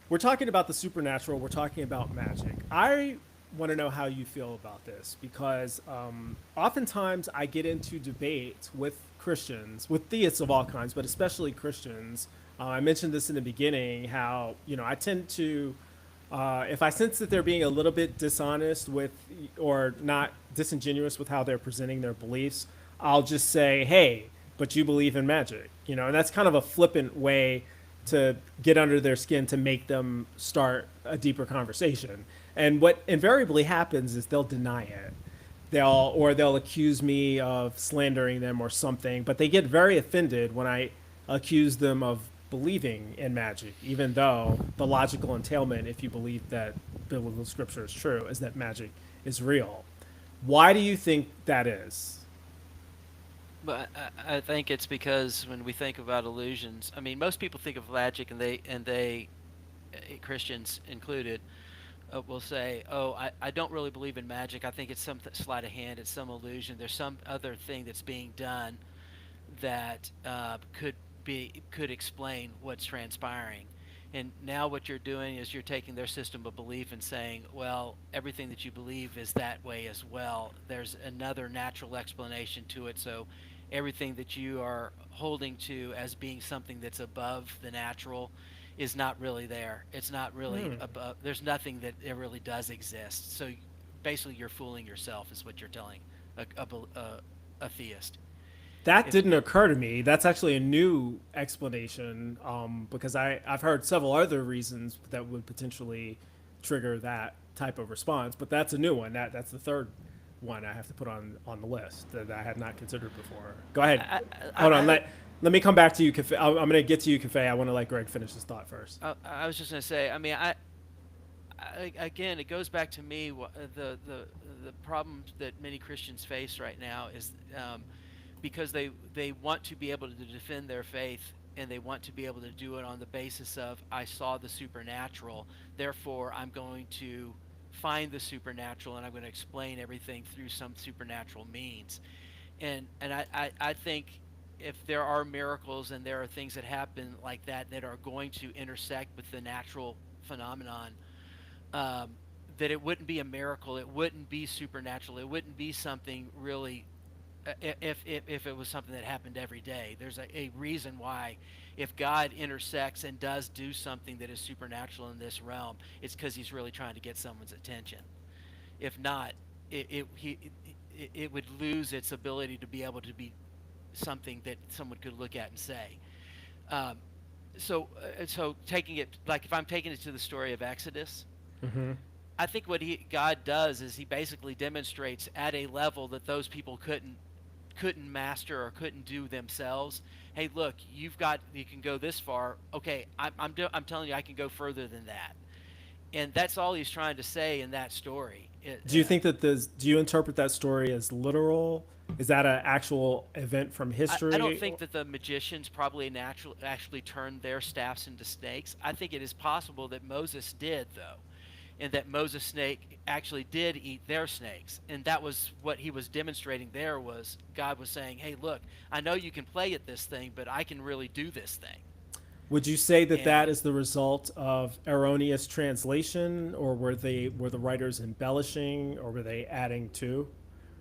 We're talking about the supernatural. We're talking about magic. I want to know how you feel about this because oftentimes I get into debates with Christians, with theists of all kinds, but especially Christians. I mentioned this in the beginning how, I tend to, if I sense that they're being a little bit dishonest with or not disingenuous with how they're presenting their beliefs, I'll just say, hey, but you believe in magic, and that's kind of a flippant way to get under their skin to make them start a deeper conversation. And what invariably happens is they'll deny it. They'll accuse me of slandering them or something, but they get very offended when I accuse them of believing in magic, even though the logical entailment, if you believe that biblical scripture is true, is that magic is real. Why do you think that is? But I think it's because when we think about illusions, I mean, most people think of magic, and they Christians included, will say, "Oh, I don't really believe in magic. I think it's some sleight of hand. It's some illusion. There's some other thing that's being done that could explain what's transpiring." And now what you're doing is you're taking their system of belief and saying, well, everything that you believe is that way as well. There's another natural explanation to it. So everything that you are holding to as being something that's above the natural is not really there. It's not really above. There's nothing that it really does exist. So basically you're fooling yourself is what you're telling a theist. That didn't occur to me. That's actually a new explanation because I've heard several other reasons that would potentially trigger that type of response, but that's a new one. That's the third one I have to put on the list that I had not considered before. Go ahead. Hold on. Let me come back to you, Cafe. I'm going to get to you, Cafe. I want to let Greg finish his thought first. I was just going to say, I mean, again, it goes back to me. The problems that many Christians face right now is because they want to be able to defend their faith, and they want to be able to do it on the basis of I saw the supernatural, therefore I'm going to find the supernatural and I'm going to explain everything through some supernatural means. And I think if there are miracles and there are things that happen like that that are going to intersect with the natural phenomenon, um, that it wouldn't be a miracle, it wouldn't be supernatural, it wouldn't be something really. If it was something that happened every day, there's a reason why, if God intersects and does do something that is supernatural in this realm, it's because He's really trying to get someone's attention. If not, it would lose its ability to be able to be something that someone could look at and say. Um, so taking it, like if I'm taking it to the story of Exodus, Mm-hmm. I think what God does is He basically demonstrates at a level that those people couldn't master or couldn't do themselves. Hey, look, you can go this far. Okay, I'm telling you, I can go further than that. And that's all He's trying to say in that story. Do you think that do you interpret that story as literal? Is that an actual event from history? I don't think that the magicians probably actually turned their staffs into snakes. I think it is possible that Moses did, though, and that Moses' snake actually did eat their snakes. And that was what he was demonstrating there, was God was saying, hey, look, I know you can play at this thing, but I can really do this thing. Would you say that And that is the result of erroneous translation, or were the writers embellishing, or were they adding to?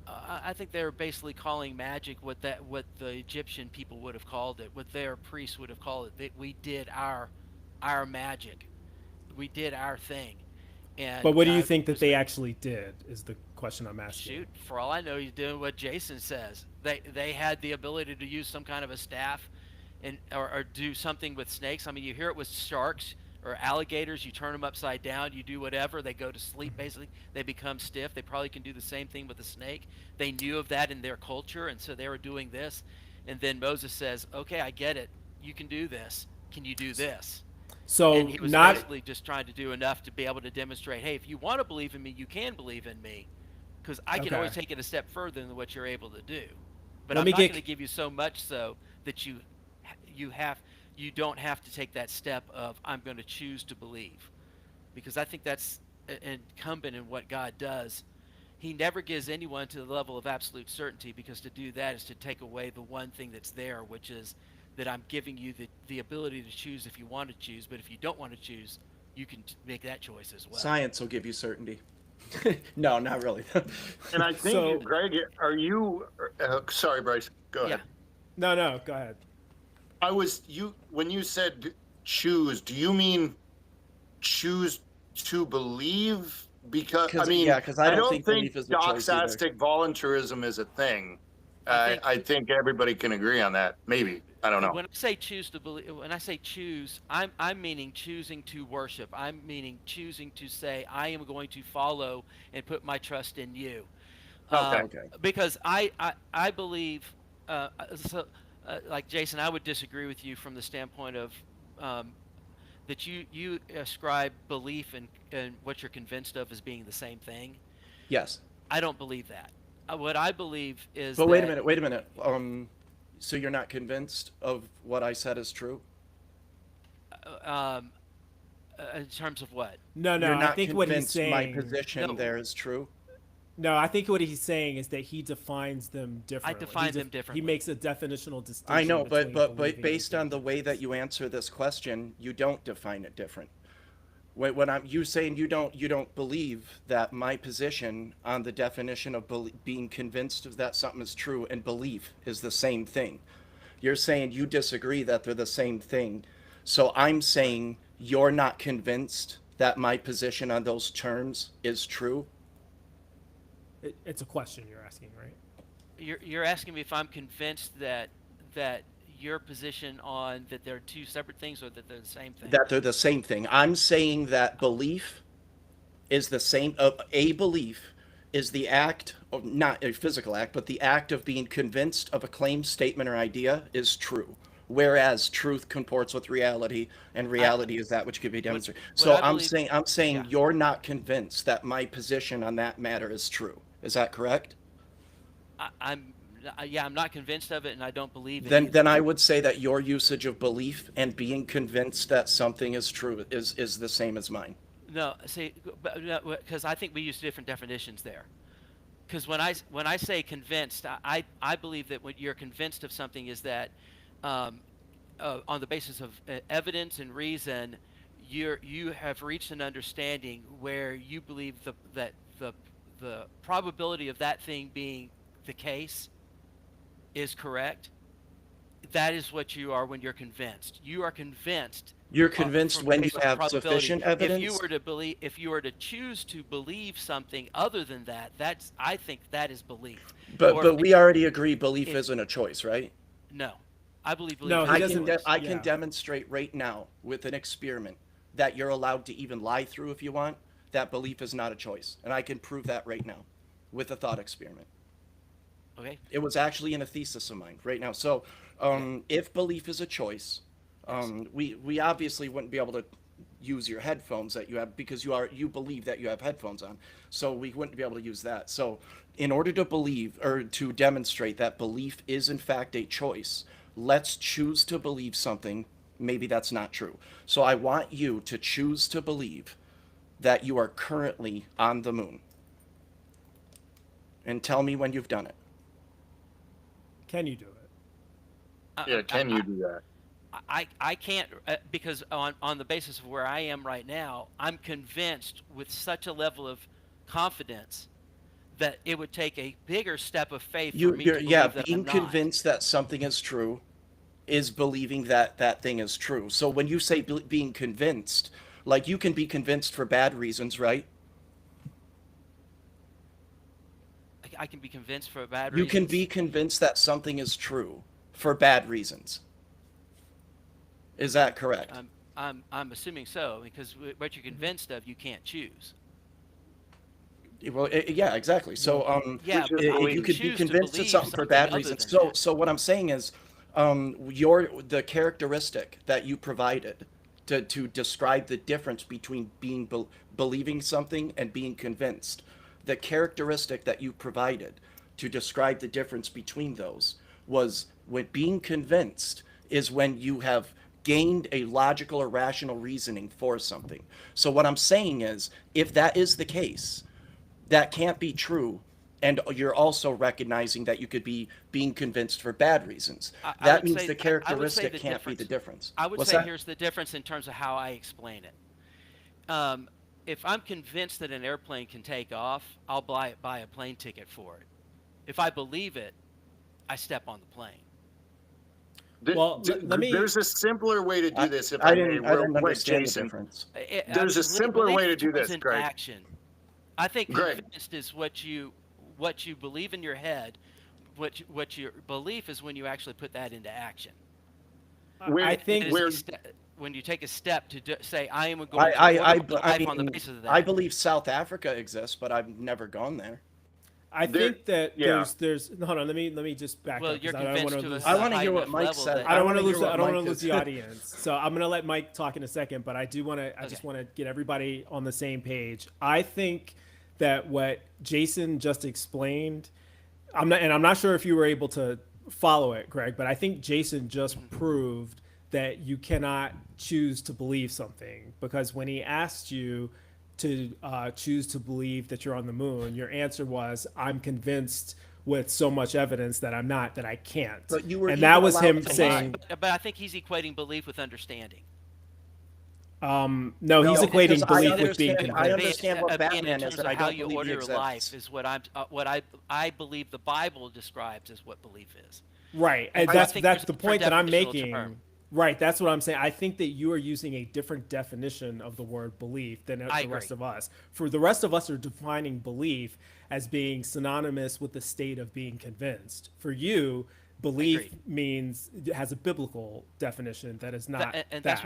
I think they were basically calling magic what the Egyptian people would have called it, what their priests would have called it. That we did our magic, we did our thing. And But what do you God think that was they actually did? Is the question I'm asking. shoot, for all I know, he's doing what Jason says. They had the ability to use some kind of a staff, and or do something with snakes. I mean, you hear it with sharks or alligators. You turn them upside down, you do whatever, they go to sleep. Basically, they become stiff. They probably can do the same thing with a snake. They knew of that in their culture, and so they were doing this. And then Moses says, "Okay, I get it. You can do this. Can you do this?" So And he was not basically just trying to do enough to be able to demonstrate, hey, if you want to believe in me, you can believe in me, because I can Okay. always take it a step further than what you're able to do. But Let I'm me not get- going to give you so much so that you don't have to take that step of I'm going to choose to believe, because I think that's incumbent in what God does. He never gives anyone to the level of absolute certainty, because to do that is to take away the one thing that's there, which is that I'm giving you the ability to choose if you want to choose, but if you don't want to choose, you can make that choice as well. Science will give you certainty. No, not really. And I think, So- Greg, are you? Sorry, Bryce. Go ahead. no, go ahead. When you said choose, do you mean choose to believe? Because I mean, because I don't think belief is a choice either. doxastic voluntarism is a thing. I I think everybody can agree on that. Maybe, I don't know. When I say choose to believe, when I say choose, I'm meaning choosing to worship. I'm meaning choosing to say I am going to follow and put my trust in you. Okay. Because I believe, like Jason, I would disagree with you from the standpoint of that you ascribe belief and what you're convinced of as being the same thing. Yes. I don't believe that. What I believe is. But wait a that- minute. So you're not convinced of what I said is true? In terms of what? No, You're I not think what he's convinced saying. my position No. there is true? No, I think what he's saying is that he defines them differently. define He them differently. He makes a definitional distinction. I know, but between believing based and on the way that you answer this question, you don't define it different. When I'm you saying you don't believe that my position on the definition of being convinced of that something is true and belief is the same thing. You're saying you disagree that they're the same thing. So I'm saying you're not convinced that my position on those terms is true. It's a question you're asking, right? You're asking me if I'm convinced that your position on that they're two separate things or that they're the same thing. That they're the same thing. I'm saying that belief is the same. A belief is the act, not a physical act, but the act of being convinced of a claim, statement, or idea is true. whereas truth comports with reality, and reality is that which can be demonstrated. what So I I'm believe- saying yeah. you're not convinced that my position on that matter is true. Is that correct? I'm not convinced of it, and I don't believe it. Then either. then I would say that your usage of belief and being convinced that something is true is the same as mine. No, see, because I think we use different definitions there. Because when I say convinced, I believe that when you're convinced of something is that on the basis of evidence and reason, you have reached an understanding where you believe that the probability of that thing being the case is correct. That is what you are when you're convinced. You are convinced. You're convinced from when you based on have probability. sufficient evidence. If you were to choose to believe something other than that, I think that is belief. Or But we already agree belief if- isn't a choice, right? No, I believe belief. No, is he a doesn't- choice. I can yeah. demonstrate right now with an experiment that you're allowed to even lie through if you want. That belief is not a choice, and I can prove that right now with a thought experiment. Okay. It was actually in a thesis of mine right now. So, if belief is a choice, we obviously wouldn't be able to use your headphones that you have because you believe that you have headphones on. So we wouldn't be able to use that. So in order to believe or to demonstrate that belief is in fact a choice, let's choose to believe something. Maybe that's not true. So I want you to choose to believe that you are currently on the moon. And tell me when you've done it. Can you do it? Yeah, can you do that? I can't because on the basis of where I am right now, I'm convinced with such a level of confidence that it would take a bigger step of faith for me to believe that Being I'm not. convinced that something is true is believing that that thing is true. So when you say being convinced, like you can be convinced for bad reasons, right? I can be convinced for a bad You reason. can be convinced that something is true for bad reasons. Is that correct? I'm assuming so because what you're convinced of, you can't choose. Well, yeah, exactly. So, Yeah, but you could be choose to convinced of believe something for bad other reasons. than So, that. so what I'm saying is, the characteristic that you provided to describe the difference between believing something and being convinced, the characteristic that you provided to describe the difference between those was when being convinced is when you have gained a logical or rational reasoning for something. So what I'm saying is, if that is the case, that can't be true, and you're also recognizing that you could be being convinced for bad reasons. I That would means say- the I would say characteristic the can't be the difference. I would What's say that? here's the difference in terms of how I explain it. If I'm convinced that an airplane can take off, I'll buy a plane ticket for it. If I believe it, I step on the plane. Well, let me- There's a simpler way to do this. If I I, didn't may, real quick, understand the Jason. difference. There's a simpler way to do belief this, in Greg. action. I think Greg. convinced is what you believe in your head. What your belief is when you actually put that into action. Where- I think It is where- a when you take a step to say, I am going to I order my life on the mean, basis of that. I believe South Africa exists, but I've never gone there. I There- think that yeah. there's hold on. Let me just back Well, up. 'cause you're I don't convinced wanna to lose- a I wanna high hear what enough Mike level said. that- I don't wanna want to hear lose. what I don't want to Mike lose the is- audience. So I'm gonna let Mike talk in a second. But I do want to. I just Okay. want to get everybody on the same page. I think that what Jason just explained, I'm not sure if you were able to follow it, Greg. But I think Jason just proved that you cannot choose to believe something, because when he asked you to choose to believe that you're on the moon, your answer was, "I'm convinced with so much evidence that I'm not, that I can't." But you were and that even was allowed him to lie. saying, But I think he's equating belief with understanding. no, he's No, equating because I belief with being understand- I convinced. understand what Being Batman in is, terms and of I how don't you believe he order your life exists. is what I believe the Bible describes as what belief is. Right, and I that's think that's there's the a point that I'm definitional making. term. Right, that's what I'm saying. I think that you are using a different definition of the word belief than I the rest agree. of us. For the rest of us are defining belief as being synonymous with the state of being convinced. For you, belief Agreed. means has a biblical definition that is not. And that. that's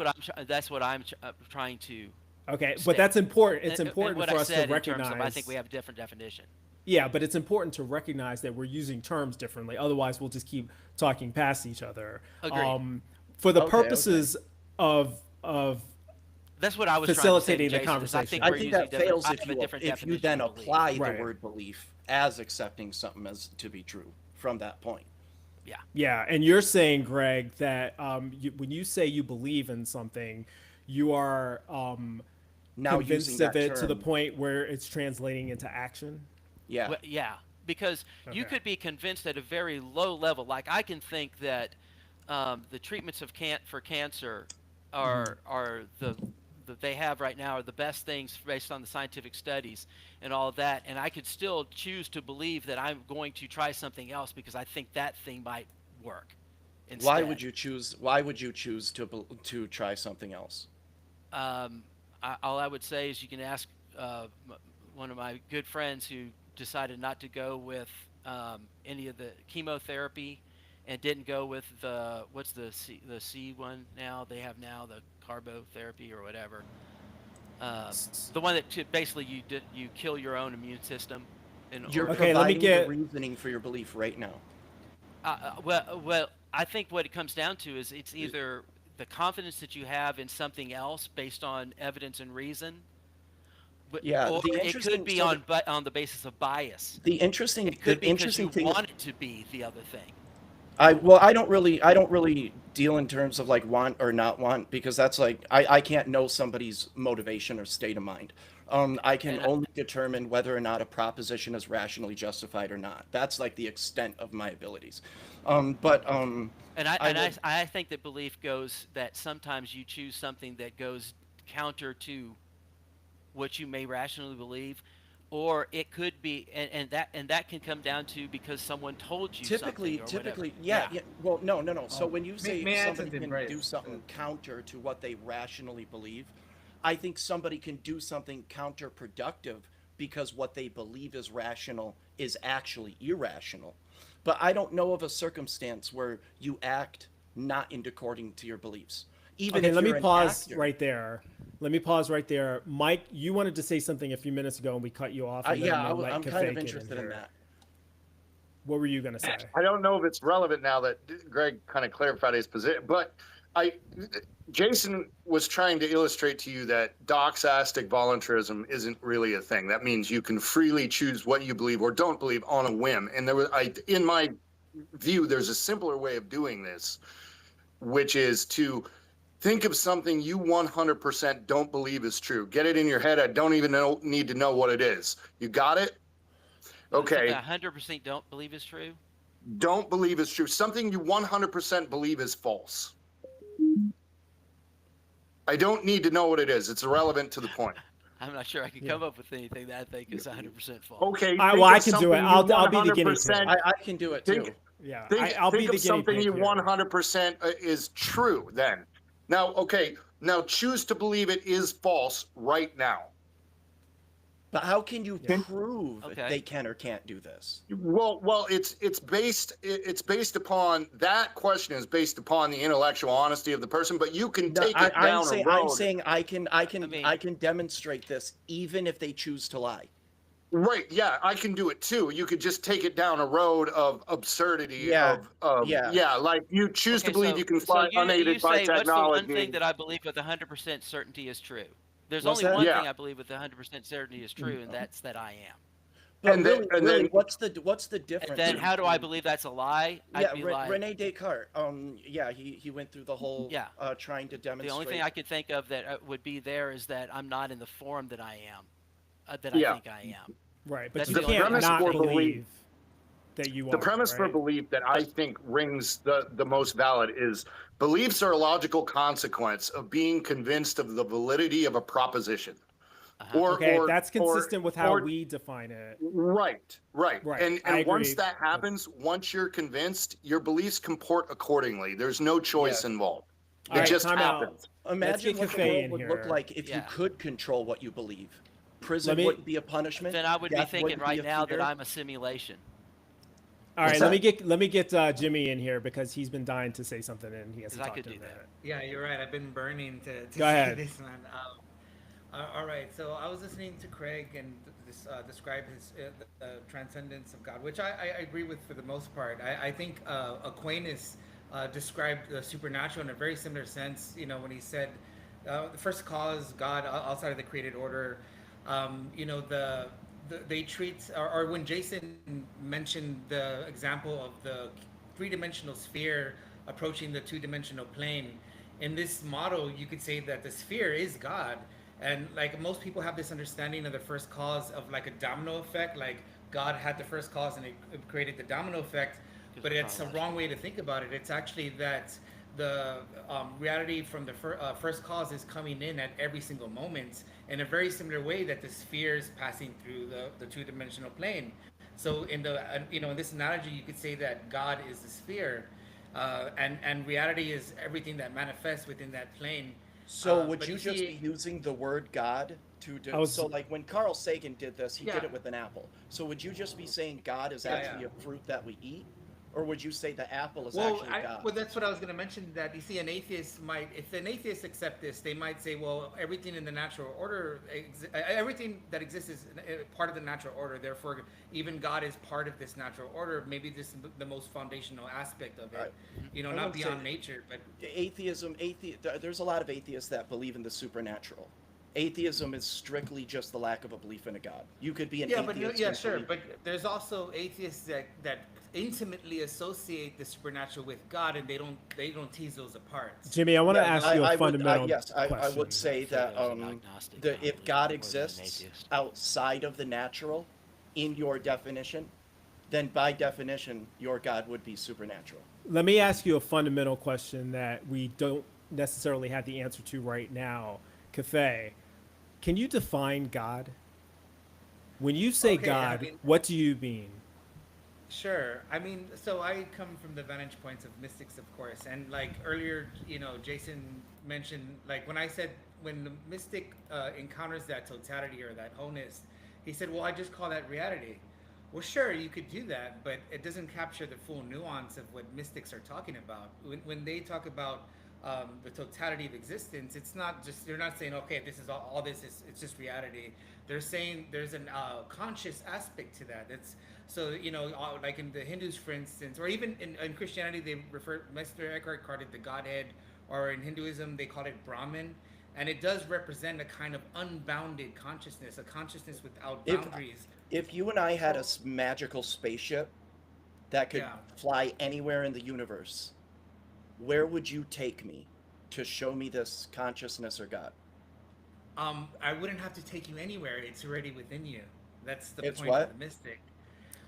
what I'm trying to. Okay, state. but that's important. It's and important what for I us to said in recognize. terms of, I think we have a different definition. Yeah, but it's important to recognize that we're using terms differently. Otherwise, we'll just keep talking past each other. Agreed. For the Okay, purposes of That's what I was facilitating the trying to say, Jason, is conversation. I I think, think we're that using different, fails I if have a you different if you definition then of belief. apply the Right. word belief as accepting something as to be true from that point. Yeah, and you're saying, Greg, that when you say you believe in something, you are Now convinced using of that it to the term, point where it's translating into action. yeah, Well, yeah, because you Okay. could be convinced at a very low level. Like I can think that the treatments of for cancer are that they have right now are the best things based on the scientific studies and all of that, and I could still choose to believe that I'm going to try something else because I think that thing might work. Instead. Why would you choose? Why would you choose to try something else? All I would say is you can ask one of my good friends who decided not to go with any of the chemotherapy and didn't go with the what's the C one now they have now, the carbotherapy or whatever, the one that basically you kill your own immune system. You're Okay, let me providing get- the reasoning for your belief right now. Well, I think what it comes down to is it's either the confidence that you have in something else based on evidence and reason, but, Yeah, or the it interesting- could be so on the basis of bias. The interesting, It could the be because interesting you thing. want it to be the other thing. I don't really deal in terms of like want or not want, because that's like I can't know somebody's motivation or state of mind. I can And only determine whether or not a proposition is rationally justified or not. That's like the extent of my abilities. And I would- I think that belief goes that sometimes you choose something that goes counter to what you may rationally believe, or it could be, and that can come down to because someone told you typically, something or whatever. yeah. Well, no. So when you say may I add somebody something, can Bryce? do something counter to what they rationally believe, I think somebody can do something counterproductive because what they believe is rational is actually irrational. But I don't know of a circumstance where you act not in according to your beliefs. Even Okay, if let me you're an pause actor. right there. Let me pause right there. Mike, you wanted to say something a few minutes ago and we cut you off. And then Yeah, I'm gonna let I'm kind Kafei of get interested in here. that. What were you going to say? I don't know if it's relevant now that Greg kind of clarified his position, but Jason was trying to illustrate to you that doxastic voluntarism isn't really a thing. That means you can freely choose what you believe or don't believe on a whim. And in my view, there's a simpler way of doing this, which is to think of something you 100% don't believe is true. Get it in your head. I don't even need to know what it is. You got it? Okay. Something 100% don't believe is true. Don't believe is true. Something you 100% believe is false. I don't need to know what it is. It's irrelevant to the point. I'm not sure I can come up with anything that I think is 100% false. Okay. Well, think I of can do something it. you I'll be the guinea 100% pig. I can do it too. Think- Yeah, Think I'll be the of guinea something pig you here. 100% is true then. Now, okay. Now choose to believe it is false right now. But how can you Yeah. prove Okay. they can or can't do this? Well, it's based upon that question is based upon the intellectual honesty of the person, but you can No, take it down a road. I'm saying I can mean- I can demonstrate this even if they choose to lie. Right, yeah, I can do it too. You could just take it down a road of absurdity. Yeah, Yeah, like you choose to Okay, believe so- you can so fly you unaided by say, what's the technology. one thing that I believe with 100% certainty is true? There's What's only that? one Yeah. thing I believe with 100% certainty is true, and that's that I am. But And then- really, then- what's the difference? And then how do I between- believe that's a lie? Yeah, I'd be like, Rene Descartes. Yeah, he went through the whole Yeah. trying to the demonstrate. only thing I could think of that would be there is that I'm not in the form that I am, that Yeah. I think I am. Right, but That's you the can't premise not for believe belief- that you are. The premise for right? belief that I think rings the most valid is beliefs are a logical consequence of being convinced of the validity of a proposition. Uh-huh. Okay, that's consistent with how or- we define it. Right. Right, And I once agree. that happens, once you're convinced, your beliefs comport accordingly. There's no choice Yeah. involved. All It right, just time out. happens. Imagine get what the Kafei world in would here. look like if Yeah. you could control what you believe. Prison Let me- wouldn't be a punishment. Then I would be death thinking wouldn't be right a now that fear. I'm a simulation. All right, What's let that? me get Jimmy in here because he's been dying to say something and he has to Because I talk could to do him. that. Yeah, you're right. I've been burning to Go say ahead. this, man. All right. So I was listening to Craig and describe his the transcendence of God, which I agree with for the most part. I think Aquinas described the supernatural in a very similar sense. You know, when he said the first cause, God outside of the created order. You know, they treat or when Jason mentioned the example of the three-dimensional sphere approaching the two-dimensional plane, in this model you could say that the sphere is God. And like most people have this understanding of the first cause of like a domino effect, like God had the first cause and it created the domino effect, but it's a wrong way to think about it. It's actually that the reality from the first cause is coming in at every single moment in a very similar way that the sphere is passing through the two-dimensional plane. So in the you know, in this analogy you could say that God is the sphere, and reality is everything that manifests within that plane. So would But you you just see, be using the word God to do? I was- So like when Carl Sagan did this, he did Yeah. it with an apple. So would you just be saying God is Yeah, actually yeah. a fruit that we eat, or would you say the apple is well, actually God? well, that's what I was going to mention. That you see, an atheist might, if an atheist accept this, they might say, well, everything in the natural order, everything that exists is part of the natural order. Therefore, even God is part of this natural order. Maybe this is the most foundational aspect of it. Right. You know, I not wouldn't say beyond that. nature, but There's a lot of atheists that believe in the supernatural. Atheism is strictly just the lack of a belief in a God. You could be an yeah, but atheist. yeah, and sure. believe- But there's also atheists that intimately associate the supernatural with God, and they don't tease those apart. Jimmy, I want to Yeah, ask you a fundamental yes, I question. would say For that those an agnostic, the, not if really God more than an exists atheist. outside of the natural, in your definition, then by definition, your God would be supernatural. Let me ask you a fundamental question that we don't necessarily have the answer to right now. Cafe, can you define God? When you say Okay, God, I mean- what do you mean? Sure. I mean, so I come from the vantage points of mystics, of course, and like earlier, you know, Jason mentioned, like when I said when the mystic encounters that totality or that wholeness, he said, "Well, I just call that reality." Well, sure, you could do that, but it doesn't capture the full nuance of what mystics are talking about. When they talk about the totality of existence, it's not just, they're not saying, okay, this is all this is, it's just reality. They're saying there's an conscious aspect to that. It's so, you know, like in the Hindus, for instance, or even in Christianity, they refer, Mr. Eckhart called it the Godhead, or in Hinduism, they call it Brahman. And it does represent a kind of unbounded consciousness, a consciousness without If- boundaries. If you and I had a magical spaceship that could Yeah. fly anywhere in the universe, where would you take me to show me this consciousness or God? I wouldn't have to take you anywhere. It's already within you. That's the It's point what? of the mystic.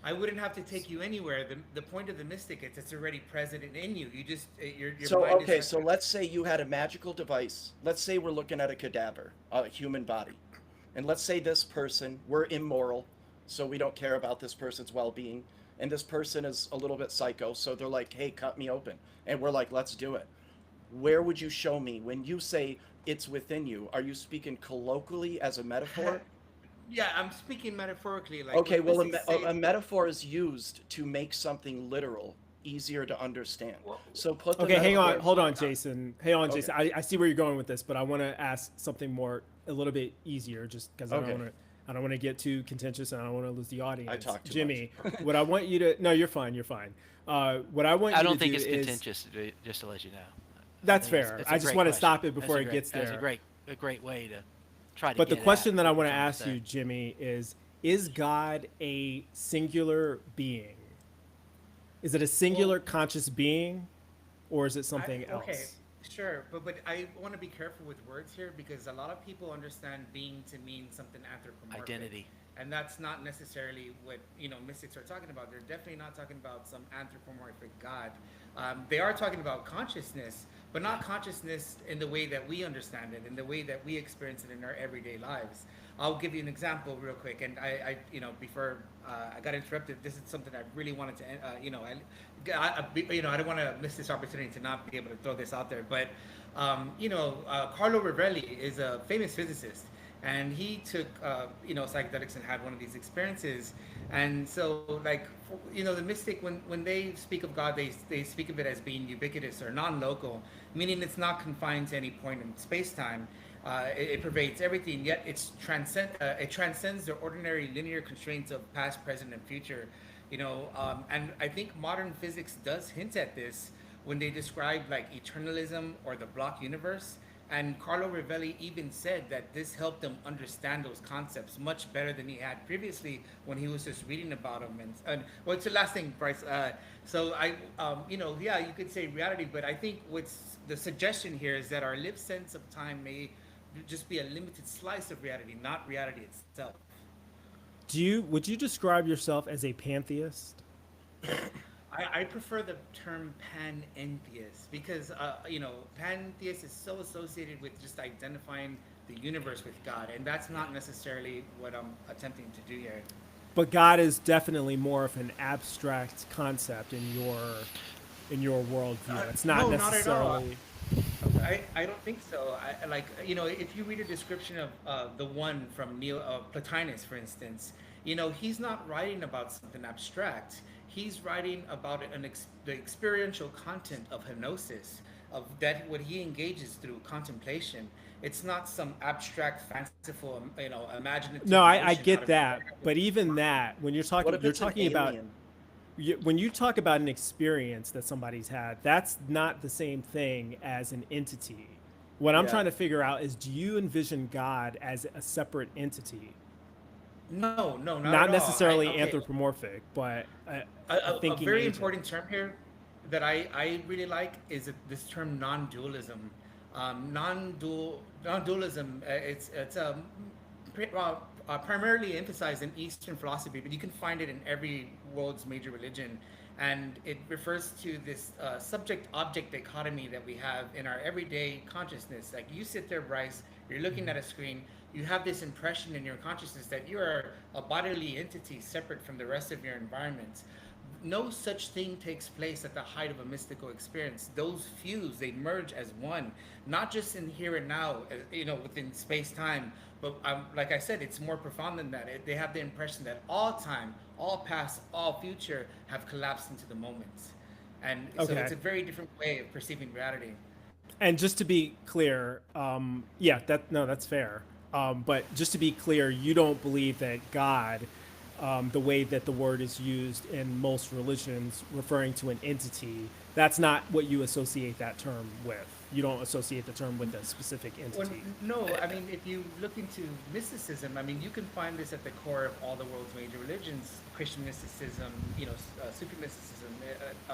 I wouldn't have to take you anywhere. The point of the mystic is it's already present in you. You just your So mind okay, is so let's say you had a magical device. Let's say we're looking at a cadaver, a human body. And let's say this person, we're immoral, so we don't care about this person's well-being. And this person is a little bit psycho, so they're like, "Hey, cut me open." And we're like, "Let's do it." Where would you show me when you say it's within you? Are you speaking colloquially as a metaphor? Yeah, I'm speaking metaphorically. Like Okay, what well, mystics say- a metaphor is used to make something literal easier to understand. Well- So put the Okay, hang on, metaphor- hold on, Jason. Hang on, Okay. Jason. I see where you're going with this, but I want to ask something more, a little bit easier, just because Okay. I don't want to get too contentious, and I don't want to lose the audience. talk too Jimmy, what I want you to, no, you're fine, you're fine. What I want you I don't to think do it's is, contentious, just to let you know. That's I think fair. it's I a just great want to question. stop it before That's it gets That's there. a great way to try to. But the get question at that I what want to we're trying ask say. you, Jimmy, is God a singular being? Is it a singular conscious being, or is it something else? Okay, sure, but I want to be careful with words here because a lot of people understand being to mean something anthropomorphic. Identity. And that's not necessarily what, you know, mystics are talking about. They're definitely not talking about some anthropomorphic God. They are talking about consciousness, but not consciousness in the way that we understand it, in the way that we experience it in our everyday lives. I'll give you an example real quick. And I you know, before I got interrupted, this is something I really wanted to, you know, you know, I don't want to miss this opportunity to not be able to throw this out there. But, you know, Carlo Rovelli is a famous physicist. And he took, you know, psychedelics and had one of these experiences. And so, like, you know, the mystic, when they speak of God, they speak of it as being ubiquitous or non-local, meaning it's not confined to any point in space-time. It pervades everything, yet it transcends the ordinary linear constraints of past, present, and future. And I think modern physics does hint at this when they describe like eternalism or the block universe. And Carlo Rovelli even said that this helped him understand those concepts much better than he had previously when he was just reading about them. And what's the last thing, Bryce? So yeah, you could say reality, but I think what's the suggestion here is that our lived sense of time may just be a limited slice of reality, not reality itself. Would you describe yourself as a pantheist? I prefer the term panentheist because pantheist is so associated with just identifying the universe with God, and that's not necessarily what I'm attempting to do here. But God is definitely more of an abstract concept in your worldview. It's not no, not at all. necessarily. I don't think so. If you read a description of the one from Plotinus, for instance, he's not writing about something abstract. He's writing about the experiential content of hypnosis, of that what he engages through contemplation. It's not some abstract, fanciful, imaginative. No, I notion out get of that, nowhere. but even that, when you're What talking, if you're it's an talking about alien? when you talk about an experience that somebody's had, that's not the same thing as an entity. What I'm Yeah. trying to figure out is, do you envision God as a separate entity? No, not Not at all. necessarily Okay. anthropomorphic, but A thinking very agent. important term here that I really like is this term non-dualism. Non-dualism. It's primarily emphasized in Eastern philosophy, but you can find it in every world's major religion, and it refers to this subject-object dichotomy that we have in our everyday consciousness. Like you sit there, Bryce, you're looking at a screen. You have this impression in your consciousness that you are a bodily entity separate from the rest of your environment. No such thing takes place at the height of a mystical experience. Those fuse, they merge as one, not just in here and now, within space time, but like I said, it's more profound than that. They have the impression that all time, all past, all future have collapsed into the moment. And so Okay. it's a very different way of perceiving reality. And just to be clear, that's fair. But just to be clear, you don't believe that God, the way that the word is used in most religions, referring to an entity, that's not what you associate that term with. You don't associate the term with a specific Well, entity. no, I mean, if you look into mysticism, I mean, you can find this at the core of all the world's major religions. Christian mysticism, Sufi mysticism.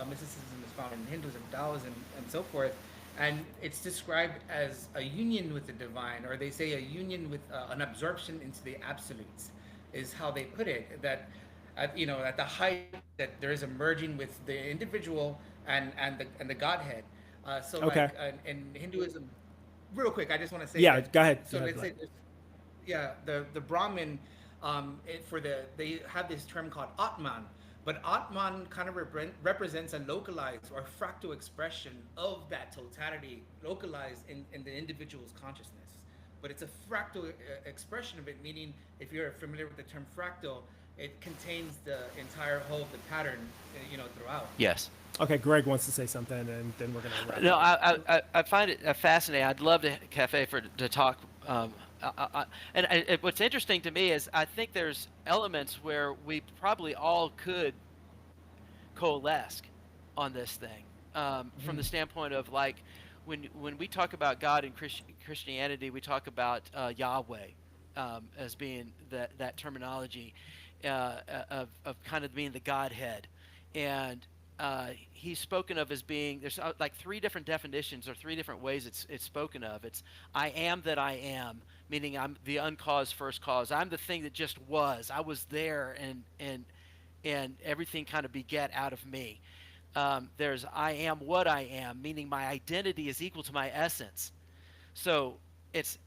Mysticism is found in Hinduism, Taoism, and so forth. And it's described as a union with the divine, or they say a union with an absorption into the absolutes, is how they put it. That, at the height, that there is a merging with the individual and the Godhead. Okay. Like in Hinduism, real quick, I just want to say Yeah, that, go ahead. So Go ahead, let's say, the Brahmin, they have this term called Atman, but Atman kind of represents a localized or fractal expression of that totality, localized in the individual's consciousness. But it's a fractal expression of it, meaning if you're familiar with the term fractal, it contains the entire whole of the pattern, throughout. Yes. Okay, Greg wants to say something, and then we're gonna wrap. No, up. I find it fascinating. I'd love to Cafe to talk. What's interesting to me is I think there's elements where we probably all could coalesce on this thing, from the standpoint of like when we talk about God in Christianity, we talk about Yahweh as being that terminology of kind of being the Godhead, and he's spoken of as being, there's like three different definitions or three different ways it's spoken of. It's I am that I am, meaning I'm the uncaused first cause. I'm the thing that just was. I was there, and everything kind of begat out of me. There's I am what I am, meaning my identity is equal to my essence. So it's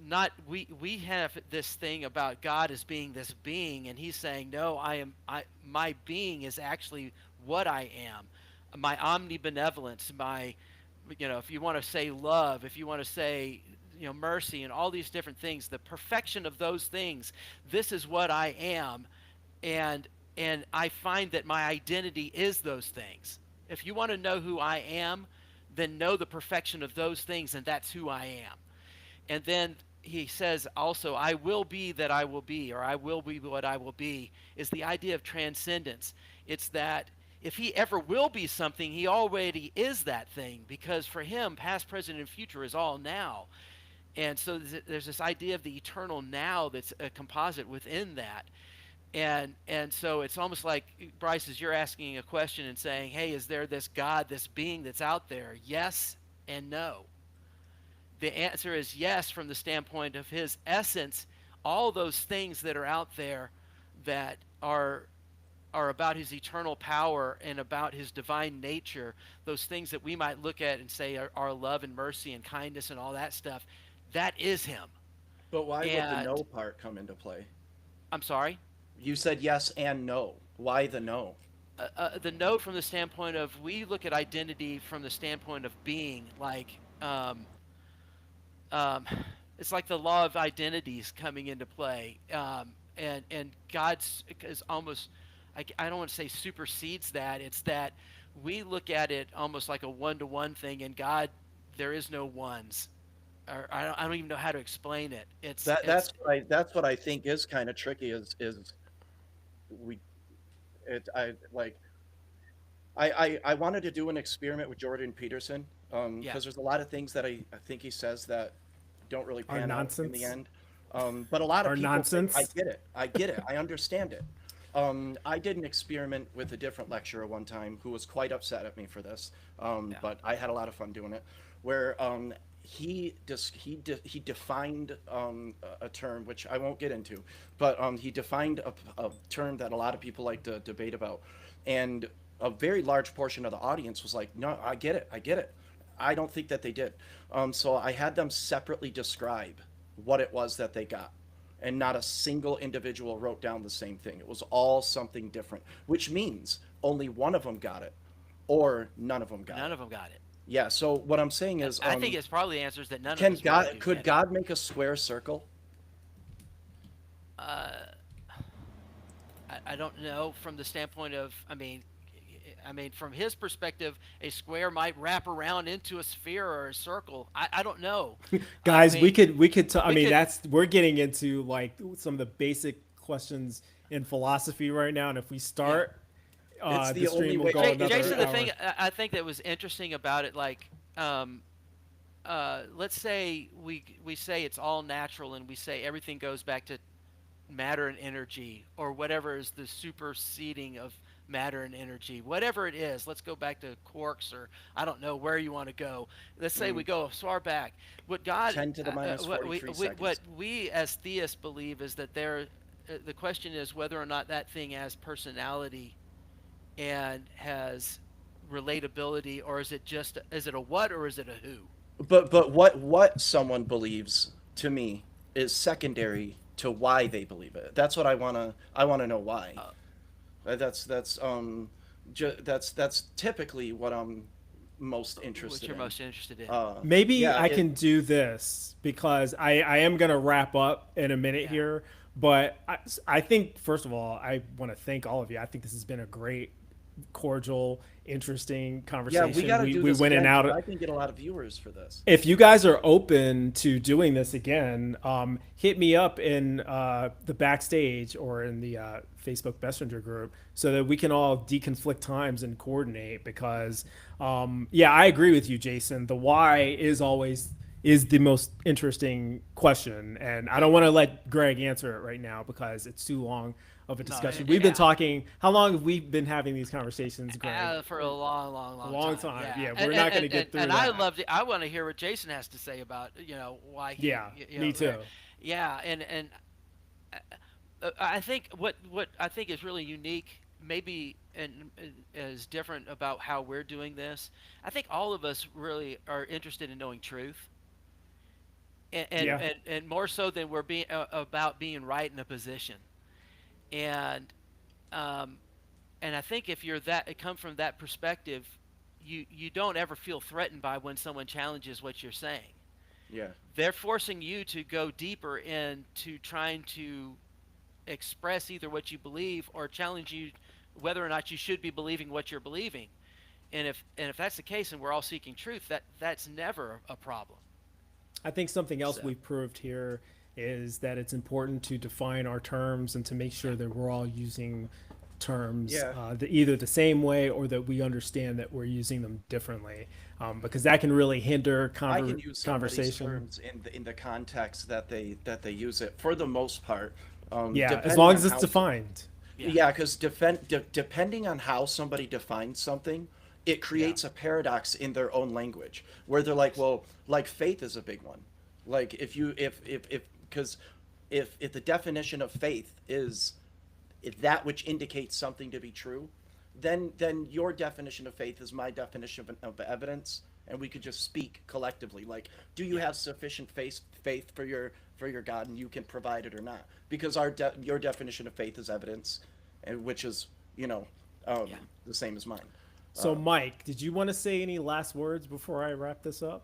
not, we have this thing about God as being this being, and he's saying no, my being is actually what I am, my omnibenevolence, my, if you want to say love, if you want to say mercy, and all these different things, the perfection of those things, this is what I am. And I find that my identity is those things. If you want to know who I am, then know the perfection of those things, and that's who I am. And then he says also, I will be that I will be, or I will be what I will be, is the idea of transcendence. It's that if he ever will be something, he already is that thing, because for him, past, present, and future is all now. And so there's this idea of the eternal now that's a composite within that. And so it's almost like, Bryce, as you're asking a question and saying, hey, is there this God, this being that's out there? Yes and no. The answer is yes, from the standpoint of his essence. All those things that are out there that are about his eternal power and about his divine nature, those things that we might look at and say are love and mercy and kindness and all that stuff, that is him. But why would the And no part come into play? I'm sorry. You said yes and no. Why the no? The no, from the standpoint of, we look at identity from the standpoint of being, like it's like the law of identities coming into play, and God's is almost, I don't want to say supersedes that. It's that we look at it almost like a one-to-one thing, and God, there is no ones. Or I don't even know how to explain it. That's what I think is kind of tricky. We it I like I wanted to do an experiment with Jordan Peterson, because Yeah. there's a lot of things that I think he says that don't really Are pan out in nonsense. the end. But a lot of Are people think, nonsense. I get it, I understand it. I did an experiment with a different lecturer one time who was quite upset at me for this, Yeah. but I had a lot of fun doing it. Where he defined a term which I won't get into, but he defined a term that a lot of people like to debate about, and a very large portion of the audience was like, "No, I get it, I get it." I don't think that they did. So I had them separately describe what it was that they got, and not a single individual wrote down the same thing. It was all something different, which means only one of them got it, or none of them got None it. of them got it. Yeah. So what I'm saying is, I think it's probably answers that none of can us really God do could get it. God make a square circle? I don't know, from the standpoint of, I mean, from his perspective, a square might wrap around into a sphere or a circle. I don't know. Guys, I we mean, could I we mean, could- we're getting into like some of the basic questions in philosophy right now, and if we start, It's the the only stream will way- go Jay- another Jason, the hour. thing I think that was interesting about it, like, let's say we say it's all natural, and we say everything goes back to matter and energy, or whatever is the superseding of matter and energy, whatever it is. Let's go back to quarks, or I don't know where you want to go. Let's say we go as far back. What God, 10 to the minus 43 what seconds. we as theists believe is that the question is whether or not that thing has personality and has relatability, or is it a what, or is it a who? But what someone believes, to me, is secondary to why they believe it. That's what I wanna know why. That's typically what I'm most interested What you're in. most interested in. Maybe Yeah, I can do this, because I am going to wrap up in a minute Yeah. here. But I think, first of all, I want to thank all of you. I think this has been a great, cordial, interesting Yeah, conversation. we gotta do we this went again, in and out. 'cause I can get a lot of viewers for this. If you guys are open to doing this again, hit me up in the backstage or in the Facebook Messenger group, so that we can all deconflict times and coordinate. Because, yeah, I agree with you, Jason. The why is the most interesting question, and I don't want to let Greg answer it right now because it's too long of a discussion. We've been yeah. talking. How long have we been having these conversations, Greg? For a long, long time. Yeah, And- we're not and- gonna get and- through And that. I want to hear what Jason has to say about why he. Yeah, you me know, too. Yeah, and I think what I think is really unique, maybe, and is different about how we're doing this. I think all of us really are interested in knowing truth, Yeah. and more so than we're being about being right in a position. And I think if you're come from that perspective, you don't ever feel threatened by when someone challenges what you're saying. Yeah. They're forcing you to go deeper into trying to express either what you believe, or challenge you whether or not you should be believing what you're believing. And if that's the case, and we're all seeking truth, that's never a problem. I think something else So- we've proved here is that it's important to define our terms and to make sure that we're all using terms Yeah. either the same way or that we understand that we're using them differently, because that can really hinder I can use somebody's conversation. terms in the context that they use it for the most part. Yeah, as depending long on as it's how- defined. Yeah, because depending on how somebody defines something, it creates a paradox in their own language where they're like, well, like faith is a big one. Like if because if the definition of faith is that which indicates something to be true, then your definition of faith is my definition of evidence, and we could just speak collectively. Like, do you have sufficient faith for your God, and you can provide it or not? Because your definition of faith is evidence, and which is the same as mine. So, Mike, did you want to say any last words before I wrap this up?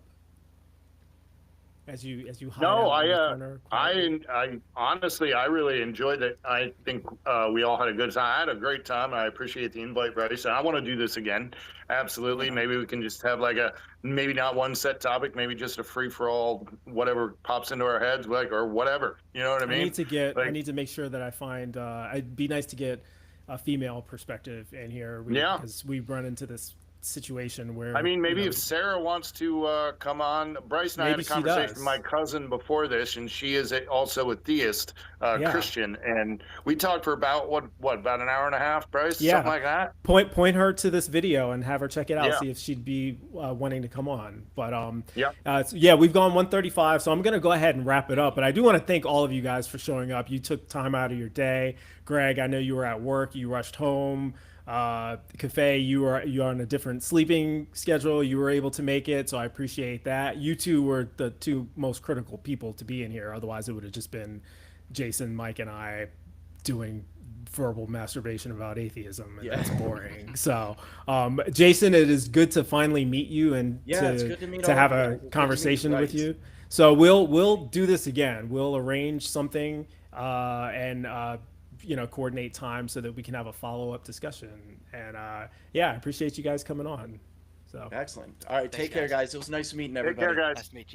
As you hide No, out in the corner quietly? I honestly, I really enjoyed it. I think we all had a good time. I had a great time. I appreciate the invite, Bryce. And I want to do this again. Absolutely. Yeah. Maybe we can just have like maybe not one set topic, maybe just a free for all, whatever pops into our heads, like, or whatever. You know what I mean? I need to make sure that I find. It'd be nice to get a female perspective in here. Yeah. Because we run into this situation where. I mean, maybe you know, if Sarah wants to come on, Bryce and I had a Maybe she conversation does. with my cousin before this, and she is also a theist, Yeah. Christian, and we talked for about about an hour and a half, Bryce, Yeah. something like that. point her to this video and have her check it out. Yeah. See if she'd be wanting to come on. But Yeah. we've gone 135, so I'm gonna go ahead and wrap it up. But I do want to thank all of you guys for showing up. You took time out of your day. Greg, I know you were at work. You rushed home. Cafe, you're on a different sleeping schedule. You were able to make it, so I appreciate that. You two were the two most critical people to be in here. Otherwise, it would have just been Jason, Mike, and I doing verbal masturbation about atheism, and Yeah. that's boring. So, Jason, it is good to finally meet you and Yeah, it's good to meet all have of you. a It's good to meet conversation you with guys. you. So we'll do this again. We'll arrange something and coordinate time so that we can have a follow-up discussion. And I appreciate you guys coming on. So Excellent. All right, Thanks, take care, guys. guys. It was nice meeting Take everybody. care, guys. Nice to meet you.